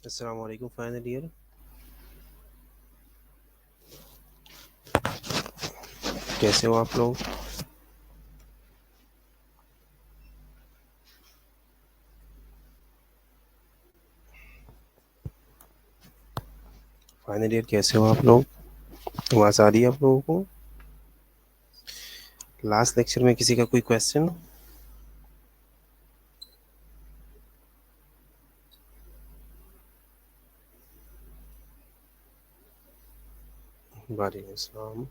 अस्सलाम वालेकुम final year. कैसे हो आप लोग? फाइनल ईयर कैसे हो आप लोग? आवाज आ रही है आप लोगों को? लास्ट लेक्चर में किसी का कोई क्वेश्चन? वालेकुम अस्सलाम।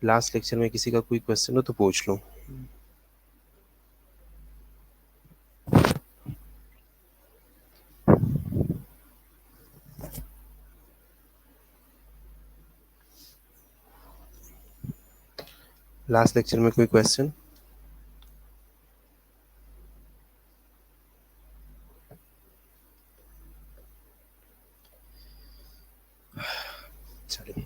लास्ट लेक्चर में किसी का कोई क्वेश्चन हो तो पूछ लो। लास्ट लेक्चर में कोई क्वेश्चन? चलिए।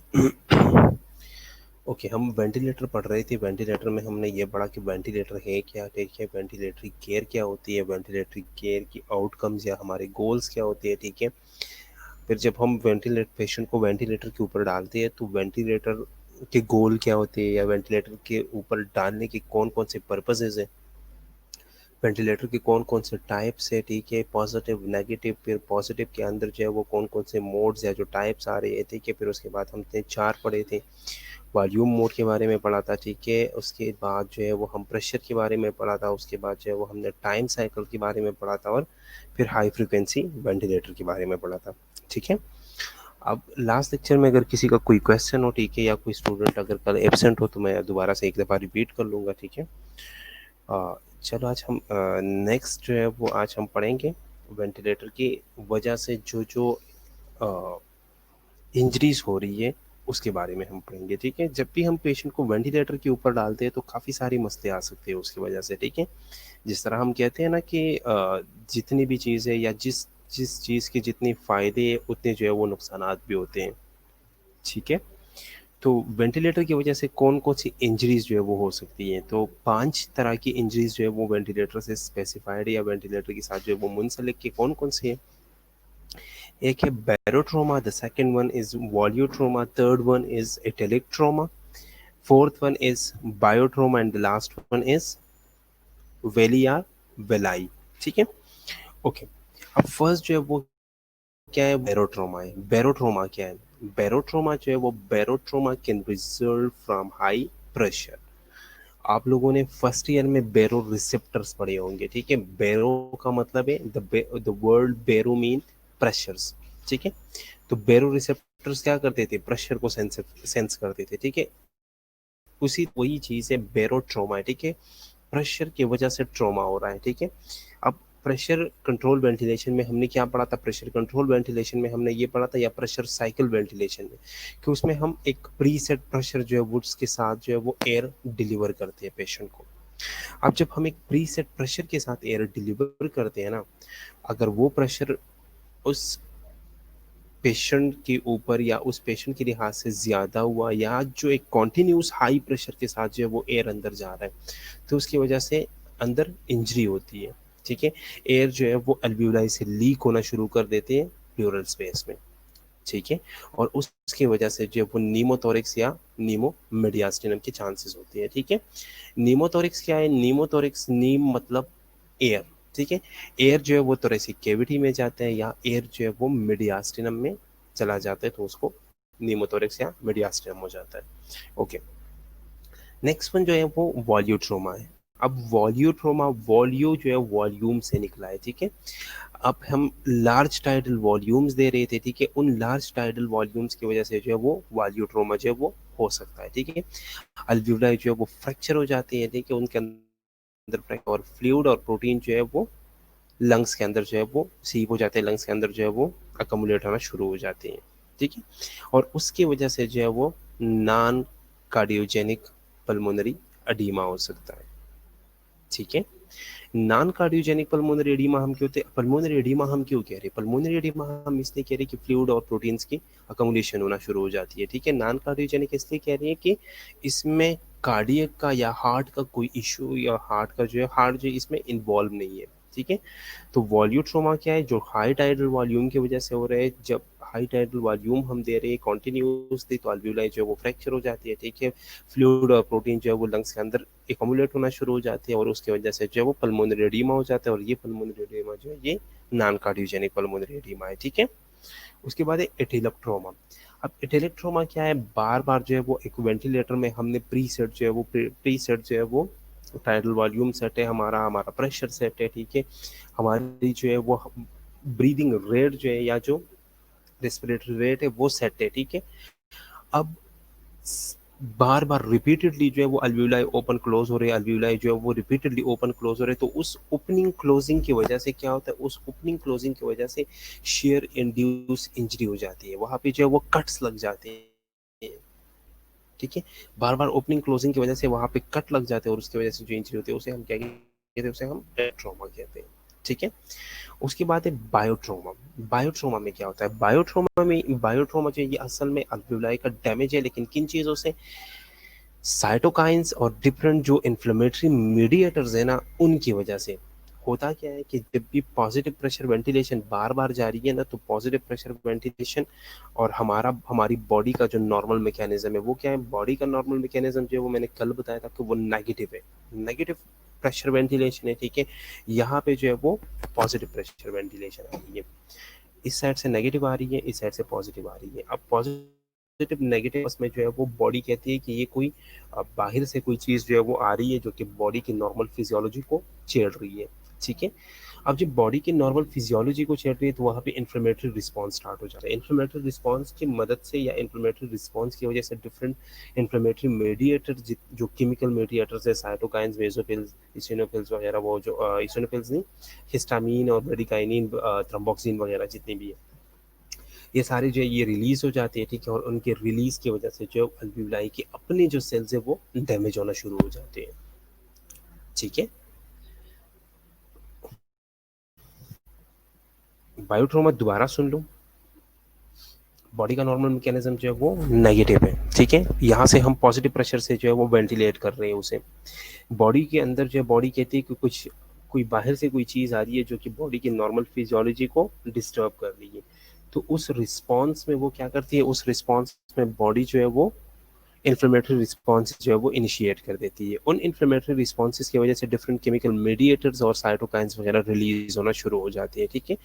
ओके, हम वेंटिलेटर पढ़ रहे थे। वेंटिलेटर में हमने ये पढ़ा कि वेंटिलेटर है क्या, ठीक है, वेंटिलेटरी केयर क्या होती है, वेंटिलेटरी केयर की आउटकम्स या हमारे गोल्स क्या होते हैं, ठीक है। फिर जब हम पेशेंट को वेंटिलेटर के ऊपर डालते हैं तो वेंटिलेटर के गोल क्या होते हैं या वेंटिलेटर के ऊपर डालने के कौन कौन से पर्पसेस हैं, वेंटिलेटर के कौन कौन से टाइप्स है, ठीक है, पॉजिटिव नेगेटिव। फिर पॉजिटिव के अंदर जो है वो कौन कौन से मोड्स या जो टाइप्स आ रहे हैं, ठीक है। फिर उसके बाद हमने 4 पढ़े थे। वॉल्यूम मोड के बारे में पढ़ा था, ठीक है। उसके बाद जो है वो हम प्रेशर के बारे में पढ़ा था। उसके बाद जो है वो हमने टाइम साइकिल के बारे में पढ़ा था और फिर हाई फ्रिक्वेंसी वेंटिलेटर के बारे में पढ़ा था, ठीक है। अब लास्ट लेक्चर में अगर किसी का कोई क्वेश्चन हो, ठीक है, या कोई स्टूडेंट अगर कल एब्सेंट हो तो मैं दोबारा से एक दफ़ा रिपीट कर लूँगा, ठीक है। चलो आज हम नेक्स्ट जो है वो आज हम पढ़ेंगे वेंटिलेटर की वजह से जो जो इंजरीज हो रही है उसके बारे में हम पढ़ेंगे, ठीक है। जब भी हम पेशेंट को वेंटिलेटर के ऊपर डालते हैं तो काफ़ी सारी मसले आ सकते हैं उसकी वजह से, ठीक है। जिस तरह हम कहते हैं ना कि जितनी भी चीज़ है या जिस जिस चीज़ के जितने फ़ायदे हैं उतने जो है वो नुकसानात भी होते हैं, ठीक है। तो वेंटिलेटर की वजह से कौन-कौन सी इंजरीज़ जो है वो हो सकती हैं। तो 5 तरह की इंजरीज़ जो है वो वेंटिलेटर से स्पेसिफाइड है या वेंटिलेटर के साथ जो है वो मुंसलिक के कौन-कौन से हैं। एक है barotrauma, the second one is volutrauma, third one is atelectrauma, fourth one is biotrauma and the last one is VALI या वेलाई, ठीक है। ओके, अब फर्स्ट जो है वो क्या है, बैरोट्रोमा है। बैरोट्रोमा क्या है? बैरोट्रोमा जो है वो barotrauma can result from high pressure. आप लोगों ने फर्स्ट ईयर में बैरो रिसेप्टर्स पढ़े होंगे, ठीक है। बैरो का मतलब है the word baro mean pressures, ठीक है। तो बैरो रिसेप्टर्स क्या करते थे, प्रेशर को सेंस करते थे, ठीक है। उसी वही चीज़ है बैरोट्रोमा, ठीक है। प्रेशर की वजह से ट्रॉमा हो रहा है, ठीक है। अब प्रेशर कंट्रोल वेंटिलेशन में हमने क्या पढ़ा था, प्रेशर कंट्रोल वेंटिलेशन में हमने ये पढ़ा था या प्रेशर साइकिल वेंटिलेशन में, कि उसमें हम एक प्रीसेट प्रेशर जो है वुड्स के साथ जो है वो एयर डिलीवर करते हैं पेशेंट को। अब जब हम एक प्रीसेट प्रेशर के साथ एयर डिलीवर करते हैं ना, अगर वो प्रेशर उस पेशेंट के ऊपर या उस पेशेंट के लिहाज से ज़्यादा हुआ या जो एक कॉन्टिन्यूस हाई प्रेशर के साथ जो है वो एयर अंदर जा रहा है तो उसकी वजह से अंदर इंजरी होती है, ठीक है। एयर जो है वो अल्वियोलाई से लीक होना शुरू कर देते हैं प्लूरल स्पेस में, ठीक है। और उसकी वजह से जो है वो नीमोथोरिक्स या नीमो मीडियास्टिनम के चांसेस होते हैं, ठीक है। नीमोथोरिक्स क्या है? नीमोथोरिक्स, नीम मतलब एयर, ठीक है। एयर जो है वो थोरेसिक कैविटी में जाता है या एयर जो है वो मीडियास्टिनम में चला जाता है तो उसको नीमोथोरिक्स या मीडियास्टिनम हो जाता है, ओके। नेक्स्ट वन जो है वो वॉल्यूट्रोमा है। अब वॉल्यूट्रोमा, वॉल्यू जो है वॉल्यूम से निकला है, ठीक है। अब हम लार्ज टाइडल वॉल्यूम्स दे रहे थे, ठीक है। उन लार्ज टाइडल वॉल्यूम्स की वजह से जो है वो वॉल्यूट्रोमा जो है वो हो सकता है, ठीक है। अल्वियोलाई जो है वो फ्रैक्चर हो जाती है, ठीक है। उनके अंदर फ्रैक्चर और फ्लूइड और प्रोटीन जो है वो लंग्स के अंदर जो है वो सीप हो जाते हैं, लंग्स के अंदर जो है वो अकमुलेट होना शुरू हो जाते हैं, ठीक है। और उसकी वजह से जो है वो नॉन कार्डियोजेनिक पल्मोनरी एडीमा हो सकता है, ठीक है। नॉन कार्डियोजेनिक पल्मोनरी एडीमा हम क्यों पल्मोनरी एडीमा हम क्यों कह रहे हैं? पल्मोनरी एडीमा हम इसलिए कह रहे हैं कि फ्लूइड और प्रोटीन्स की अकमुलेशन होना शुरू हो जाती है, ठीक है। नॉन कार्डियोजेनिक इसलिए कह रहे हैं कि इसमें कार्डियक का या हार्ट का कोई इशू या हार्ट जो है इसमें इन्वॉल्व नहीं है, ठीक है। तो वॉल्यूम ट्रॉमा क्या है, जो हाई टाइडल वॉल्यूम की वजह से हो रहा है। जब हाई टाइडल वॉल्यूम हम दे रहे हैं कॉन्टिन्यूसली, तो अल्वियोलाई जो है वो फ्रैक्चर हो जाती है, ठीक है। फ्लूइड और प्रोटीन जो है वो लंग्स के अंदर एकमुलेट होना शुरू हो जाती है, और उसकी वजह से जो है वो पल्मोनरी एडीमा हो जाता है, और ये पल्मोनरी एडीमा जो है ये नॉन कार्डियोजेनिक पल्मोनरी एडीमा है, ठीक है। उसके बाद है एटिलक ट्रॉमा। अब एटिलक ट्रॉमा क्या है, बार बार जो है वो एक वेंटिलेटर में हमने प्री सेट जो है वो टाइडल वॉल्यूम सेट है, हमारा हमारा प्रेशर सेट है, ठीक है। हमारी जो है वो ब्रीदिंग रेट जो है या जो रेस्पिरेटरी रेट है वो सेट है, ठीक है। अब बार बार रिपीटेडली जो है वो अल्वियोलाई ओपन क्लोज हो रहे हैं, अल्वियोलाई जो है वो रिपीटेडली ओपन क्लोज हो रहे हैं, तो उस ओपनिंग क्लोजिंग की वजह से क्या होता है, उस ओपनिंग क्लोजिंग की वजह से शेयर इंड्यूस इंजरी हो जाती है, वहां पे जो है वो कट्स लग जाते हैं, ठीक है। बार बार ओपनिंग क्लोजिंग की वजह से वहां पे कट लग जाते हैं, और उसकी वजह से जो इंजरी होती है उसे हम क्या कहते हैं, उसे हम ट्रॉमा कहते हैं, ठीक है। उसके बाद है बायोट्रोमा। बायोट्रोमा में क्या होता है, बायोट्रोमा जो है ये असल में अल्वियोलाई का डैमेज है, लेकिन किन चीज़ों से, साइटोकाइंस और डिफरेंट जो इन्फ्लेमेटरी मीडिएटर्स है ना, उनकी वजह से। होता क्या है कि जब भी पॉजिटिव प्रेशर वेंटिलेशन बार बार जा रही है ना, तो पॉजिटिव प्रेशर वेंटिलेशन और हमारी बॉडी का जो नॉर्मल मैकेनिज्म है वो क्या है, बॉडी का नॉर्मल मैकेनिज्म जो है वो मैंने कल बताया था कि वो नेगेटिव है, नेगेटिव प्रेशर वेंटिलेशन है, ठीक है। यहाँ पे जो है वो पॉजिटिव प्रेशर वेंटिलेशन आ रही है, इस साइड से नेगेटिव आ रही है, इस साइड से पॉजिटिव आ रही है। अब पॉजिटिव नेगेटिव में जो है वो बॉडी कहती है कि ये कोई बाहर से कोई चीज़ जो है वो आ रही है जो कि बॉडी की नॉर्मल फिजियोलॉजी को छेड़ रही है, ठीक है। अब जब बॉडी की नॉर्मल फिजियोलॉजी को छेड़ रही है तो वहाँ पे इन्फ्लेमेटरी रिस्पॉन्स स्टार्ट हो जाता है। इन्फ्लेमेटरी रिस्पॉन्स की मदद से या इन्फ्लेमेटरी रिस्पॉन्स की वजह से डिफरेंट इन्फ्लेमेटरी मीडिएटर जो केमिकल मीडिएटर्स है, साइटोकाइंस, बेसोफिल्स, इसिनोफिल्स वगैरह, वो जो इसिनोफिल्स नहीं, हिस्टामीन और ब्रेडिकाइनिन, थ्रोम्बोक्सिन वगैरह जितनी भी है, ये सारी जो है ये रिलीज हो जाती है, ठीक है। और उनके रिलीज की वजह से जो अल्वियोलाई के अपने जो सेल्स है वो डैमेज होना शुरू हो जाते हैं, ठीक है। बायोट्रोमा दोबारा सुन लो। बॉडी का नॉर्मल मैकेनिज्म जो है वो नेगेटिव है, ठीक है। यहाँ से हम पॉजिटिव प्रेशर से जो है वो वेंटिलेट कर रहे हैं उसे। बॉडी के अंदर जो है बॉडी कहती है कि कुछ कोई बाहर से कोई चीज़ आ रही है जो कि बॉडी की नॉर्मल फिजियोलॉजी को डिस्टर्ब कर रही है, तो उस रिस्पॉन्स में वो क्या करती है, उस रिस्पॉन्स में बॉडी जो है वो इन्फ्लेमेटरी रिस्पॉन्स जो है वो इनिशिएट कर देती है। उन इन्फ्लेमेटरी रिस्पॉन्सेज की वजह से डिफरेंट केमिकल मीडिएटर्स और साइटोकाइंस वगैरह रिलीज होना शुरू हो जाती है, ठीक है।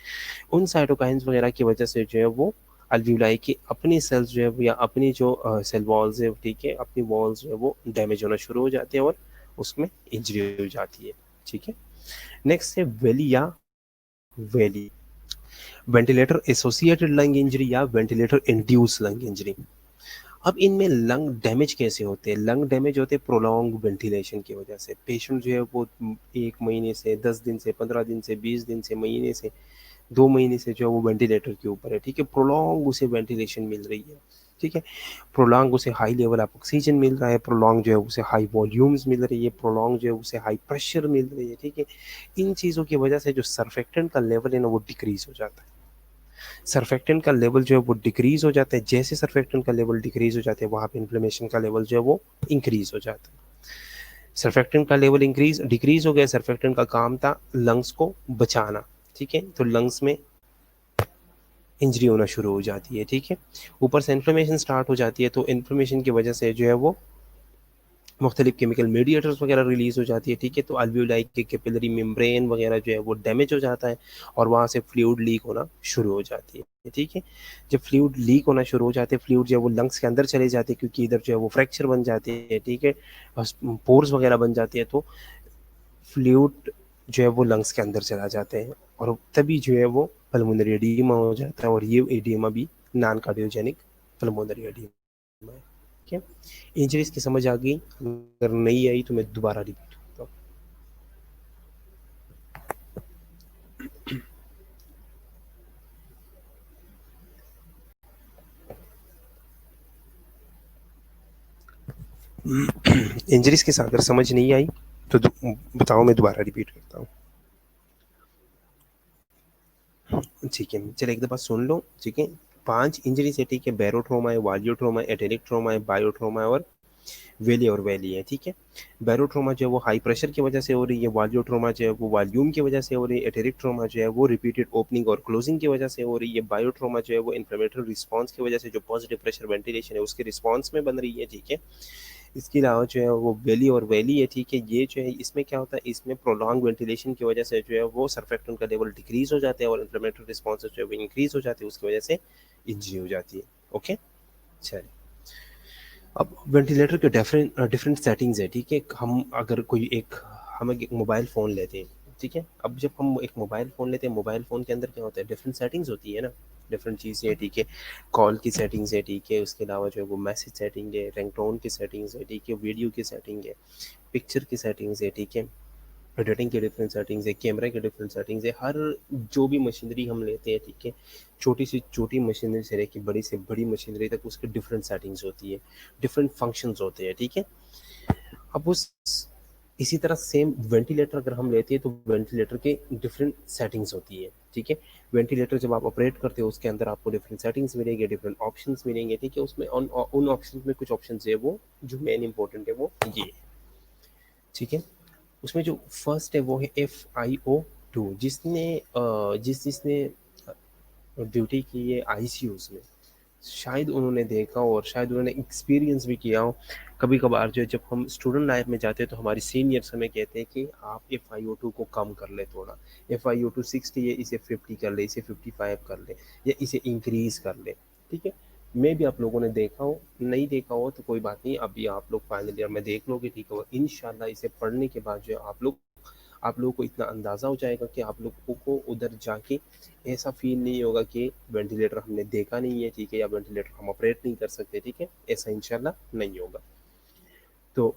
उन साइटोकाइंस वगैरह की वजह से जो है वो अल्वियोलाई की अपनी सेल्स जो है या अपनी जो सेल वॉल्स है, ठीक है, अपनी वॉल्स जो है वो डैमेज होना शुरू हो जाती है और उसमें इंजरी हो जाती है, ठीक है। नेक्स्ट है वेली या वेली, वेंटिलेटर एसोसिएटेड लंग इंजरी या वेंटिलेटर इंड्यूस लंग इंजरी। अब इनमें लंग डैमेज कैसे होते हैं, लंग डैमेज होते हैं प्रोलॉन्ग वेंटिलेशन की वजह से। पेशेंट जो है वो 1 महीने से 10 दिन से 15 दिन से 20 दिन से महीने से 2 महीने से जो है वो वेंटिलेटर के ऊपर है, ठीक है। प्रोलॉन्ग उसे वेंटिलेशन मिल रही है, ठीक है। प्रोलॉन्ग उसे हाई लेवल ऑफ ऑक्सीजन मिल रहा है, प्रोलॉन्ग जो है उसे हाई वॉल्यूम्स मिल रही है, प्रोलॉन्ग जो है उसे हाई प्रेशर मिल रही है, ठीक है। इन चीज़ों की वजह से जो सर्फेक्टेंट का लेवल है ना वो डिक्रीज हो जाता है। सर्फेक्टेंट का लेवल जो है वो डिक्रीज हो जाता है, जैसे सर्फेक्टेंट का लेवल डिक्रीज हो जाता है वहाँ पे इन्फ्लेमेशन का लेवल जो है वो इंक्रीज हो जाता है। सर्फेक्टेंट का लेवल इंक्रीज डिक्रीज हो गया, सर्फेक्टेंट का काम था लंग्स को बचाना, ठीक है। तो लंग्स में इंजरी होना शुरू हो जाती है, ठीक है। ऊपर से इन्फ्लेमेशन स्टार्ट हो जाती है, तो इन्फ्लेमेशन की वजह से जो है वो मुख्तलिफ केमिकल मीडिएटर्स वगैरह रिलीज हो जाती है, ठीक है। तो अल्वियोलाई के कैपिलरी मेम्ब्रेन वगैरह जो है वो डैमेज हो जाता है, और वहाँ से फ्लूइड लीक होना शुरू हो जाती है, ठीक है। जब फ्लूइड लीक होना शुरू हो जाते हैं, फ्लूइड जो है वो लंग्स के अंदर चले जाते हैं, क्योंकि इधर जो है वो फ्रैक्चर बन जाते हैं, ठीक है, पोर्स वगैरह बन जाती है, तो फ्लूइड जो है वो लंग्स के अंदर चला जाते हैं, और तभी जो है वो पल्मोनरी एडीमा हो जाता है, और ये एडीमा भी नॉन कार्डियोजेनिक पल्मोनरी एडीमा है, ठीक है। इंजरीज की समझ आ गई, अगर नहीं आई तो मैं दोबारा रिपीट करता हूँ। इंजरीज के साथ अगर समझ नहीं आई तो बताओ, मैं दोबारा रिपीट करता हूँ, ठीक है। चलो एक दफ़ा सुन लो, ठीक है। 5 इंजरीज है, ठीक है। बैरोट्रोमा है, वालियोट्रोमा है, एटेरिक ट्रोमा है, बायोट्रोमा है और वेली और वैली है, ठीक है। बैरोट्रोमा जो है वो हाई प्रेशर की वजह से हो रही है, वॉल्यूट्रोमा जो है वो वॉल्यूम की वजह से हो रही है, एटेरिक ट्रोमा जो है वो रिपीटेड ओपनिंग और क्लोजिंग की वजह से हो रही है, बायोट्रोमा जो है वो इन्फ्लेमेटरी रिस्पॉन्स की वजह से जो पॉजिटिव प्रेशर वेंटिलेशन है उसके रिस्पॉन्स में बन रही है, ठीक है। इसके अलावा जो है वो बेली और वैली है, ठीक है। ये जो है इसमें क्या होता है, इसमें प्रोलॉन्ग वेंटिलेशन की वजह से जो है वो सर्फेक्टेंट का लेवल डिक्रीज हो जाता है और इन्फ्लेमेटरी रिस्पॉन्स जो है वो इंक्रीज हो जाती है, उसकी वजह से इंजरी हो जाती है। ओके, चलिए। अब वेंटिलेटर के डिफरेंट डिफरेंट सेटिंग्स है, ठीक है। हम एक मोबाइल फ़ोन लेते हैं, ठीक है। अब जब हम एक मोबाइल फ़ोन लेते हैं, मोबाइल फ़ोन के अंदर क्या होता है, डिफरेंट सेटिंग्स होती है ना, डिफरेंट चीज़ें हैं, ठीक है। कॉल की सेटिंग्स है, ठीक है। उसके अलावा जो है वो मैसेज सेटिंग है, रिंगटोन की सेटिंग्स है, ठीक है। वीडियो की सेटिंग है, पिक्चर की सेटिंग्स है, ठीक है। एडिटिंग के डिफरेंट सेटिंग्स है, कैमरा के डिफरेंट सेटिंग्स है। हर जो भी मशीनरी हम लेते हैं, ठीक है, छोटी से छोटी मशीनरी से लेकर बड़ी से बड़ी मशीनरी तक उसके डिफरेंट सेटिंग्स होती है, डिफरेंट फंक्शंस होते हैं, ठीक है। अब उस इसी तरह सेम वेंटिलेटर अगर हम लेते हैं तो वेंटिलेटर के डिफरेंट सेटिंग्स होती है, ठीक है। वेंटिलेटर जब आप ऑपरेट करते हो उसके अंदर आपको डिफरेंट सेटिंग्स मिलेंगे, डिफरेंट ऑप्शंस मिलेंगे, ठीक है। उसमें उन ऑप्शंस में कुछ ऑप्शंस है वो जो मेन इंपॉर्टेंट है वो ये है, ठीक है। उसमें जो फर्स्ट है वो है FiO2, जिसने ड्यूटी की है आईसीयूज में, शायद उन्होंने देखा हो और शायद उन्होंने एक्सपीरियंस भी किया हो। कभी कभार जो है जब हम स्टूडेंट लाइफ में जाते हैं तो हमारे सीनियर्स हमें कहते हैं कि आप FiO2 को कम कर ले थोड़ा, FiO2 60 है, इसे 50 कर ले, इसे 55 कर ले, या इसे इंक्रीज कर ले, ठीक है। मे भी आप लोगों ने देखा हो, नहीं देखा हो तो कोई बात नहीं, अभी आप लोग फाइनल ईयर में देख लोगे, ठीक है। इंशाल्लाह इसे पढ़ने के बाद जो है आप लोगों को इतना अंदाज़ा हो जाएगा कि आप लोगों को उधर जाके ऐसा फील नहीं होगा कि वेंटिलेटर हमने देखा नहीं है, ठीक है, या वेंटिलेटर हम ऑपरेट नहीं कर सकते, ठीक है। ऐसा इंशाल्लाह नहीं होगा। तो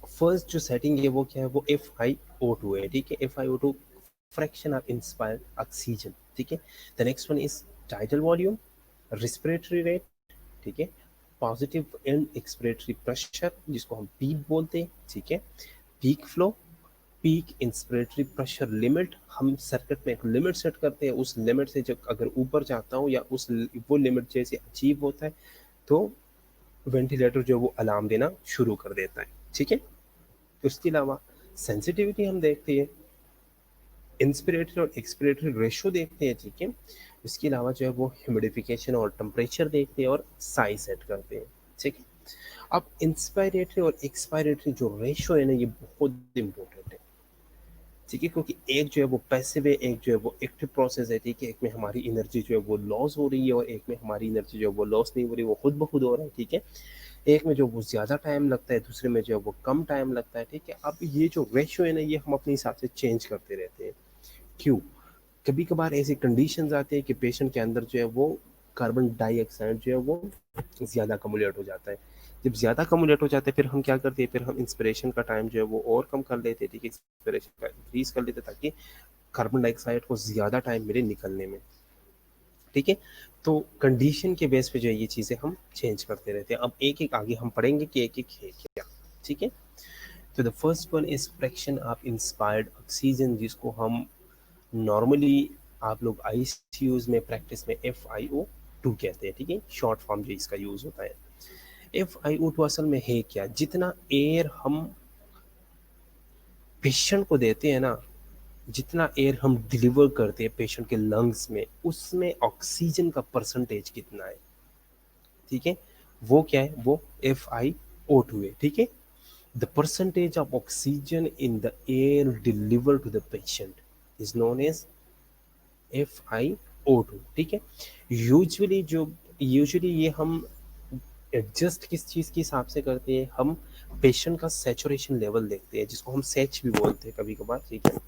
फर्स्ट जो सेटिंग है वो क्या है, वो FiO2 है, ठीक है। FiO2 fraction of inspired oxygen, ठीक है। The next one is title volume, respiratory rate, ठीक है। पॉजिटिव एंड एक्सपिरेटरी प्रेशर जिसको हम पीक बोलते हैं, ठीक है। Peak flow, peak inspiratory pressure limit, हम सर्किट में एक लिमिट सेट करते हैं, उस लिमिट से जब अगर ऊपर जाता हूँ या उस वो लिमिट जैसे अचीव होता है तो वेंटिलेटर जो वो अलार्म देना शुरू कर देता है, ठीक है। उसके अलावा सेंसिटिविटी हम देखते हैं, इंस्पिरेटरी और एक्सपिरेटरी रेशो देखते हैं, ठीक है। इसके अलावा जो है वो ह्यूमिडिफिकेशन और टेम्परेचर देखते हैं और साइज सेट करते हैं, ठीक है। अब इंस्पायरेटरी और एक्सपायरेटरी जो रेशो है ना, ये बहुत इंपॉर्टेंट है, ठीक है। क्योंकि एक जो है वो पैसिव है, एक जो है वो एक्टिव प्रोसेस है, ठीक है। एक में हमारी एनर्जी जो है वो लॉस हो रही है और एक में हमारी एनर्जी जो है वो लॉस नहीं हो रही, वो खुद ब खुद हो रहा है, ठीक है। एक में जो वो ज़्यादा टाइम लगता है, दूसरे में जो है वो कम टाइम लगता है, ठीक है। अब ये जो रेशियो है ना, ये हम अपने हिसाब से चेंज करते रहते हैं। क्यों? कभी कभार ऐसी कंडीशंस आती है कि पेशेंट के अंदर जो है वो कार्बन डाइऑक्साइड जो है वो ज़्यादा कम्युलेट हो जाता है। जब ज़्यादा कम्युलेट हो जाता है फिर हम क्या करते हैं, फिर हम इंस्पिरेशन का टाइम जो है वो और कम कर लेते हैं, ठीक है। इंस्पिरेशन का इंक्रीज कर लेते हैं ताकि कार्बन डाइऑक्साइड को ज़्यादा टाइम मिले निकलने में, ठीक है। तो कंडीशन के बेस पे जो है ये चीज़ें हम चेंज करते रहते हैं। अब एक एक आगे हम पढ़ेंगे कि एक एक है क्या, ठीक है। तो the first one is fraction of inspired oxygen, जिसको हम नॉर्मली आप लोग आईसीयूज में प्रैक्टिस में FiO2 कहते हैं, ठीक है। शॉर्ट फॉर्म जो इसका यूज होता है। FiO2 असल में है क्या, जितना एयर हम पेशेंट को देते हैं ना, जितना एयर हम डिलीवर करते हैं पेशेंट के लंग्स में, उसमें ऑक्सीजन का परसेंटेज कितना है, ठीक है। वो क्या है, वो FiO2 है, ठीक है। The percentage of oxygen in the air deliver to the patient is known as FiO2, ठीक है। यूजुअली ये हम एडजस्ट किस चीज़ के हिसाब से करते हैं, हम पेशेंट का सैचुरेशन लेवल देखते हैं, जिसको हम सैच भी बोलते हैं कभी कभार, ठीक है।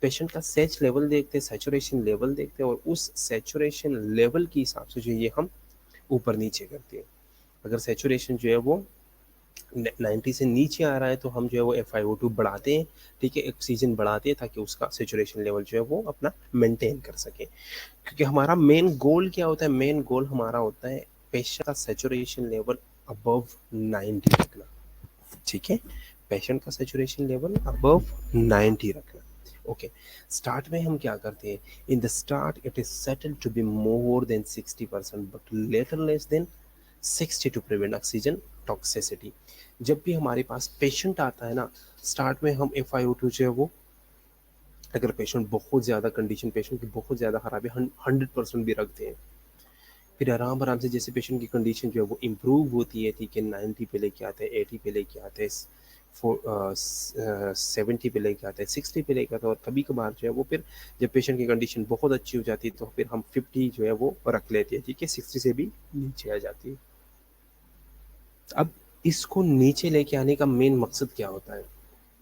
पेशेंट का सैच लेवल देखते हैं, सैचुरेशन लेवल देखते हैं, और उस सैचुरेशन लेवल के हिसाब से जो ये हम ऊपर नीचे करते हैं। अगर सैचुरेशन जो है वो 90 से नीचे आ रहा है तो हम जो है वो FiO2 बढ़ाते हैं, ठीक है, ऑक्सीजन बढ़ाते हैं ताकि उसका सैचुरेशन लेवल जो है वो अपना मेंटेन कर सके। क्योंकि हमारा मेन गोल क्या होता है, मेन गोल हमारा होता है पेशेंट का सैचुरेशन लेवल अबव 90 रखना, ठीक है। पेशेंट का सैचुरेशन लेवल अबव 90 रखना। ओके, स्टार्ट में हम क्या करते हैं, in the start it is settled to be more than 60% but later less than 60 to prevent oxygen toxicity. जब भी हमारे पास पेशेंट आता है ना, स्टार्ट में हम FiO2 जो है वो, अगर पेशेंट बहुत ज़्यादा कंडीशन पेशेंट की बहुत ज़्यादा खराब है, 100% भी रखते हैं। फिर आराम आराम से जैसे पेशेंट की कंडीशन जो है वो इम्प्रूव होती है, ठीक है, 90 पे लेके आते हैं, 80 पे लेके आते हैं, 70 पे लेके आते हैं, 60 पे लेके आते हैं, और कभी कभार जो है वो फिर जब पेशेंट की कंडीशन बहुत अच्छी हो जाती है तो फिर हम 50 जो है वो रख लेते हैं, ठीक है, 60 से भी नीचे आ जाती है। अब इसको नीचे लेके आने का मेन मकसद क्या होता है?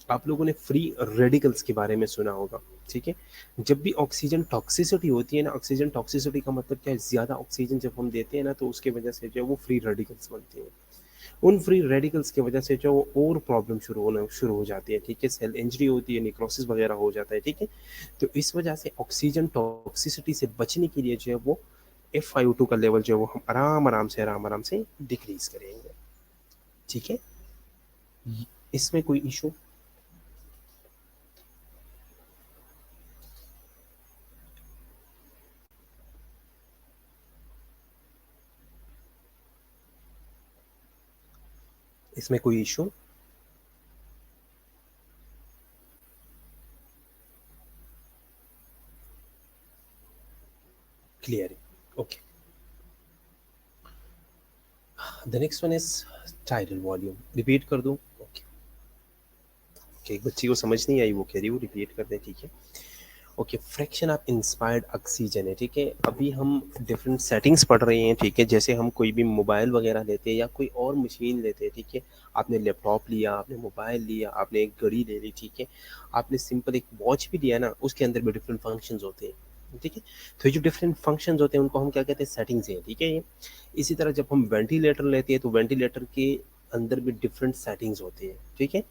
आप लोगों ने फ्री रेडिकल्स के बारे में सुना होगा, ठीक है। जब भी ऑक्सीजन टॉक्सिसिटी होती है ना, ऑक्सीजन टॉक्सिसिटी का मतलब क्या है? ज़्यादा ऑक्सीजन जब हम देते हैं ना तो उसके वजह से जो है वो फ्री रेडिकल्स बनते हैं। उन फ्री रेडिकल्स की वजह से जो और प्रॉब्लम शुरू हो जाती है, ठीक है, सेल इंजरी होती है, निक्रोसिस वगैरह हो जाता है, ठीक है। तो इस वजह से ऑक्सीजन टॉक्सिसिटी से बचने के लिए जो है वो FiO2 का लेवल जो है वो हम आराम आराम से डिक्रीज करेंगे, ठीक है। इसमें कोई इशू? इसमें कोई इशू? क्लियर है, okay. The next one is tidal volume. Repeat कर दूं? ओके। ओके, एक बच्ची को समझ नहीं आई, वो कह रही है वो रिपीट कर दें, ठीक है। Okay, fraction of inspired oxygen है, ठीक है। अभी हम डिफरेंट सेटिंग्स पढ़ रहे हैं, ठीक है। जैसे हम कोई भी मोबाइल वगैरह लेते हैं या कोई और मशीन लेते हैं, ठीक है। आपने लैपटॉप लिया, आपने मोबाइल लिया, आपने एक घड़ी ले ली, ठीक है। आपने सिंपल एक वॉच भी लिया ना, उसके अंदर भी डिफरेंट फंक्शंस होते हैं, ठीक है। तो ये जो डिफरेंट फंक्शंस होते हैं उनको हम क्या कहते हैं? सेटिंग्स हैं, ठीक है ये। इसी तरह जब हम वेंटिलेटर लेते हैं तो वेंटिलेटर के अंदर भी डिफरेंट सेटिंग्स होती है, ठीक है।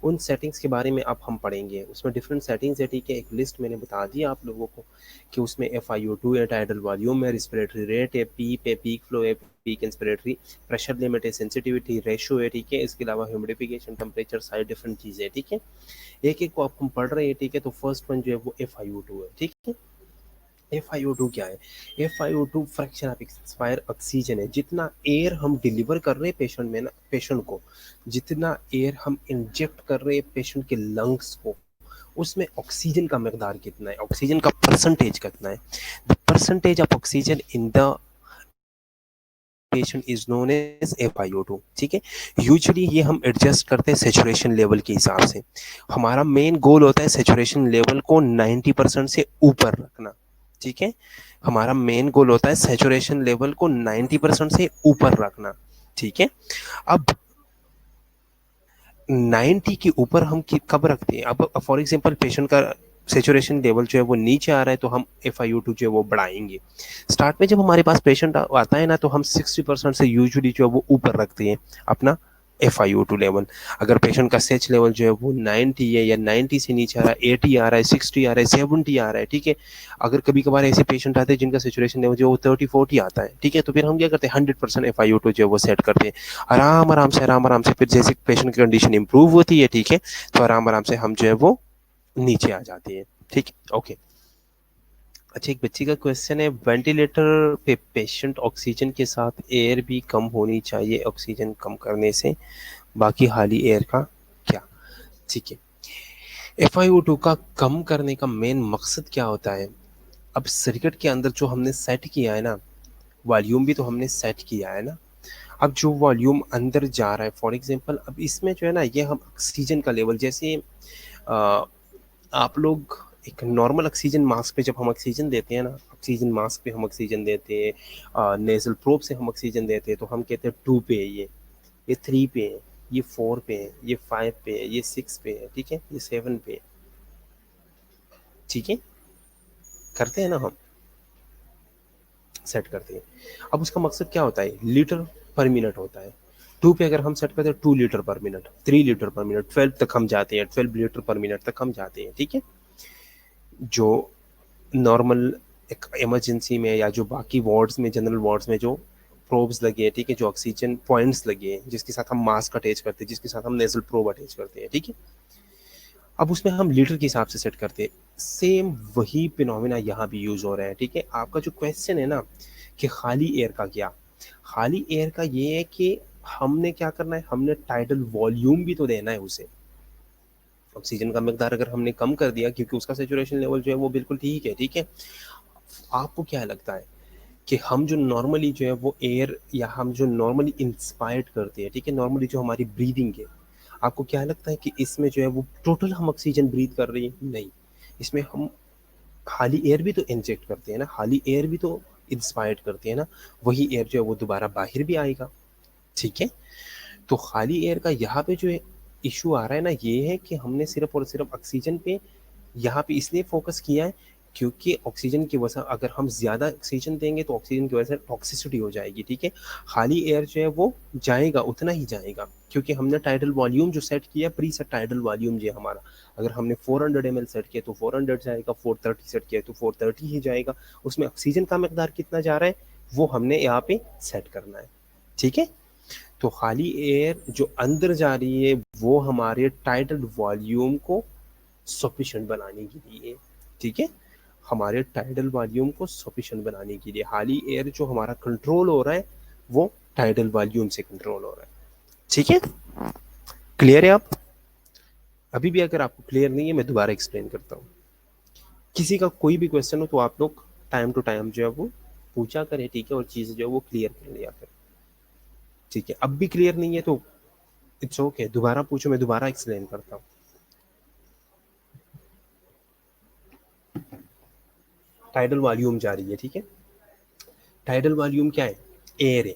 उन सेटिंग्स के बारे में अब हम पढ़ेंगे। उसमें डिफरेंट सेटिंग्स है, ठीक है। एक लिस्ट मैंने बता दी आप लोगों को कि उसमें FiO2 है, टाइडल वॉल्यूम है, रिस्पिरेटरी रेट है, पीप है, पीक फ्लो है, पीक इंस्पिरेटरी प्रेशर लिमिट है, सेंसिटिविटी रेशो है, ठीक है। इसके अलावा ह्यूमिडिफिकेशन, टेम्परेचर, सारी डिफरेंट चीज़ें, ठीक है। एक एक को आप हम पढ़ रहे हैं, ठीक है। तो फर्स्ट वन जो है वो FiO2 है, ठीक है। FiO2 क्या है? FiO2 fraction of expire oxygen है। जितना एयर हम डिलीवर कर रहे हैं पेशेंट में ना, पेशेंट को जितना एयर हम इंजेक्ट कर रहे हैं पेशेंट के लंग्स को, उसमें ऑक्सीजन का मकदार कितना है, ऑक्सीजन का परसेंटेज कितना है। The percentage of oxygen in the patient is known as FiO2, ठीक है। यूजुअली ये हम एडजस्ट करते हैं सेचुरेशन लेवल के हिसाब से। हमारा मेन गोल होता है सेचुरेशन लेवल को 90% से ऊपर रखना, ठीक है। हमारा मेन गोल होता है सेचुरेशन लेवल को 90% से ऊपर रखना, ठीक है। अब 90 के ऊपर हम कब रखते हैं? अब फॉर एग्जांपल पेशेंट का सेचुरेशन लेवल जो है वो नीचे आ रहा है तो हम FiO2 जो है वो बढ़ाएंगे। स्टार्ट में जब हमारे पास पेशेंट आता है ना तो हम 60% से यूजुअली जो है वो ऊपर रखते हैं अपना FiO2 लेवल। अगर पेशेंट का सेच लेवल जो है वो 90 है या 90 से नीचे आ रहा है, 80 आ रहा है, 60 आ रहा है, 70 आ रहा है, ठीक है। अगर कभी कभार ऐसे पेशेंट आते हैं जिनका सेचुरेशन लेवल जो वो 30-40 आता है, ठीक है, तो फिर हम क्या करते हैं? 100% FiO2 जो है वो सेट करते हैं। आराम आराम से फिर जैसे पेशेंट की कंडीशन इंप्रूव होती है, ठीक है, तो आराम आराम से हम जो है वो नीचे आ जाती है, ठीक है, ओके। अच्छा, एक बच्ची का क्वेश्चन है, वेंटिलेटर पे पेशेंट ऑक्सीजन के साथ एयर भी कम होनी चाहिए ऑक्सीजन कम करने से, बाकी खाली एयर का क्या? ठीक है। FiO2 का कम करने का मेन मकसद क्या होता है? अब सर्किट के अंदर जो हमने सेट किया है ना, वॉल्यूम भी तो हमने सेट किया है ना। अब जो वॉल्यूम अंदर जा रहा है, फॉर एग्जांपल अब इसमें जो है ना, ये हम ऑक्सीजन का लेवल जैसे आ, आप लोग एक नॉर्मल ऑक्सीजन मास्क पे जब हम ऑक्सीजन देते हैं ना, ऑक्सीजन मास्क पे हम ऑक्सीजन देते हैं, नेजल प्रोब से हम ऑक्सीजन देते हैं, तो हम कहते हैं 2 पे है, ये 3 पे है, ये 4 पे है, ये 5 पे है, ये 6 पे है, ठीक है, ये 7 पे है, ठीक है। करते हैं ना हम, सेट करते हैं। अब उसका मकसद क्या होता है? लीटर पर मिनट होता है। 2 पे अगर हम सेट करते हैं 2 लीटर पर मिनट, 3 लीटर पर मिनट, 12 तक हम जाते हैं, 12 लीटर पर मिनट तक हम जाते हैं, ठीक है। जो नॉर्मल एक इमरजेंसी में या जो बाकी वार्ड्स में, जनरल वार्ड्स में जो प्रोब्स लगे हैं, ठीक है, जो ऑक्सीजन पॉइंट्स लगे हैं, जिसके साथ हम मास्क अटैच करते हैं, जिसके साथ हम नेजल प्रोब अटैच करते हैं, ठीक है। अब उसमें हम लीटर के हिसाब से सेट करते हैं। सेम वही फिनोमेना यहाँ भी यूज हो रहा है, ठीक है। आपका जो क्वेश्चन है ना कि खाली एयर का क्या, खाली एयर का ये है कि हमने क्या करना है, हमने टाइडल वॉल्यूम भी तो देना है उसे। ऑक्सीजन का मिकदार अगर हमने कम कर दिया क्योंकि उसका सेचुरेशन लेवल जो है वो बिल्कुल ठीक है, ठीक है। आपको क्या लगता है कि हम जो नॉर्मली जो है वो एयर, या हम जो नॉर्मली इंस्पायर्ड करते हैं, ठीक है, नॉर्मली जो हमारी ब्रीदिंग है, आपको क्या लगता है कि इसमें जो है वो टोटल हम ऑक्सीजन ब्रीथ कर रहे हैं? नहीं, इसमें हम खाली एयर भी तो इंजेक्ट करते हैं ना, खाली एयर भी तो इंस्पायर्ड करते हैं ना, वही एयर जो है वो दोबारा बाहर भी आएगा, ठीक है। तो खाली एयर का यहाँ पे जो इशू आ रहा है ना, ये है कि हमने सिर्फ और सिर्फ ऑक्सीजन पे यहाँ पे इसलिए फोकस किया है क्योंकि ऑक्सीजन की वजह, अगर हम ज्यादा ऑक्सीजन देंगे तो ऑक्सीजन की वजह से टॉक्सिसिटी हो जाएगी, ठीक है। खाली एयर जो है वो जाएगा, उतना ही जाएगा, क्योंकि हमने टाइडल वॉल्यूम जो सेट किया, प्री सेट टाइडल वॉल्यूम जो है हमारा, अगर हमने 400 ml सेट किया तो 400 जाएगा, 430 सेट किया तो 430 ही जाएगा। उसमें ऑक्सीजन का मकदार कितना जा रहा है वो हमने यहाँ पे सेट करना है, ठीक है। तो खाली एयर जो अंदर जा रही है वो हमारे टाइडल वॉल्यूम को सफिशिएंट बनाने के लिए, ठीक है, हमारे टाइडल वॉल्यूम को सफिशिएंट बनाने के लिए खाली एयर जो हमारा कंट्रोल हो रहा है वो टाइडल वॉल्यूम से कंट्रोल हो रहा है, ठीक है। क्लियर है आप? अभी भी अगर आपको क्लियर नहीं है मैं दोबारा एक्सप्लेन करता हूँ। किसी का कोई भी क्वेश्चन हो तो आप लोग टाइम टू टाइम जो है वो पूछा करें, ठीक है, और चीजें जो है वो क्लियर कर लिया करें, ठीक है। अब भी क्लियर नहीं है तो इट्स ओके, दोबारा पूछो, मैं दोबारा एक्सप्लेन करता हूँ। टाइडल वॉल्यूम जा रही है, ठीक है। टाइडल वॉल्यूम क्या है? एयर है,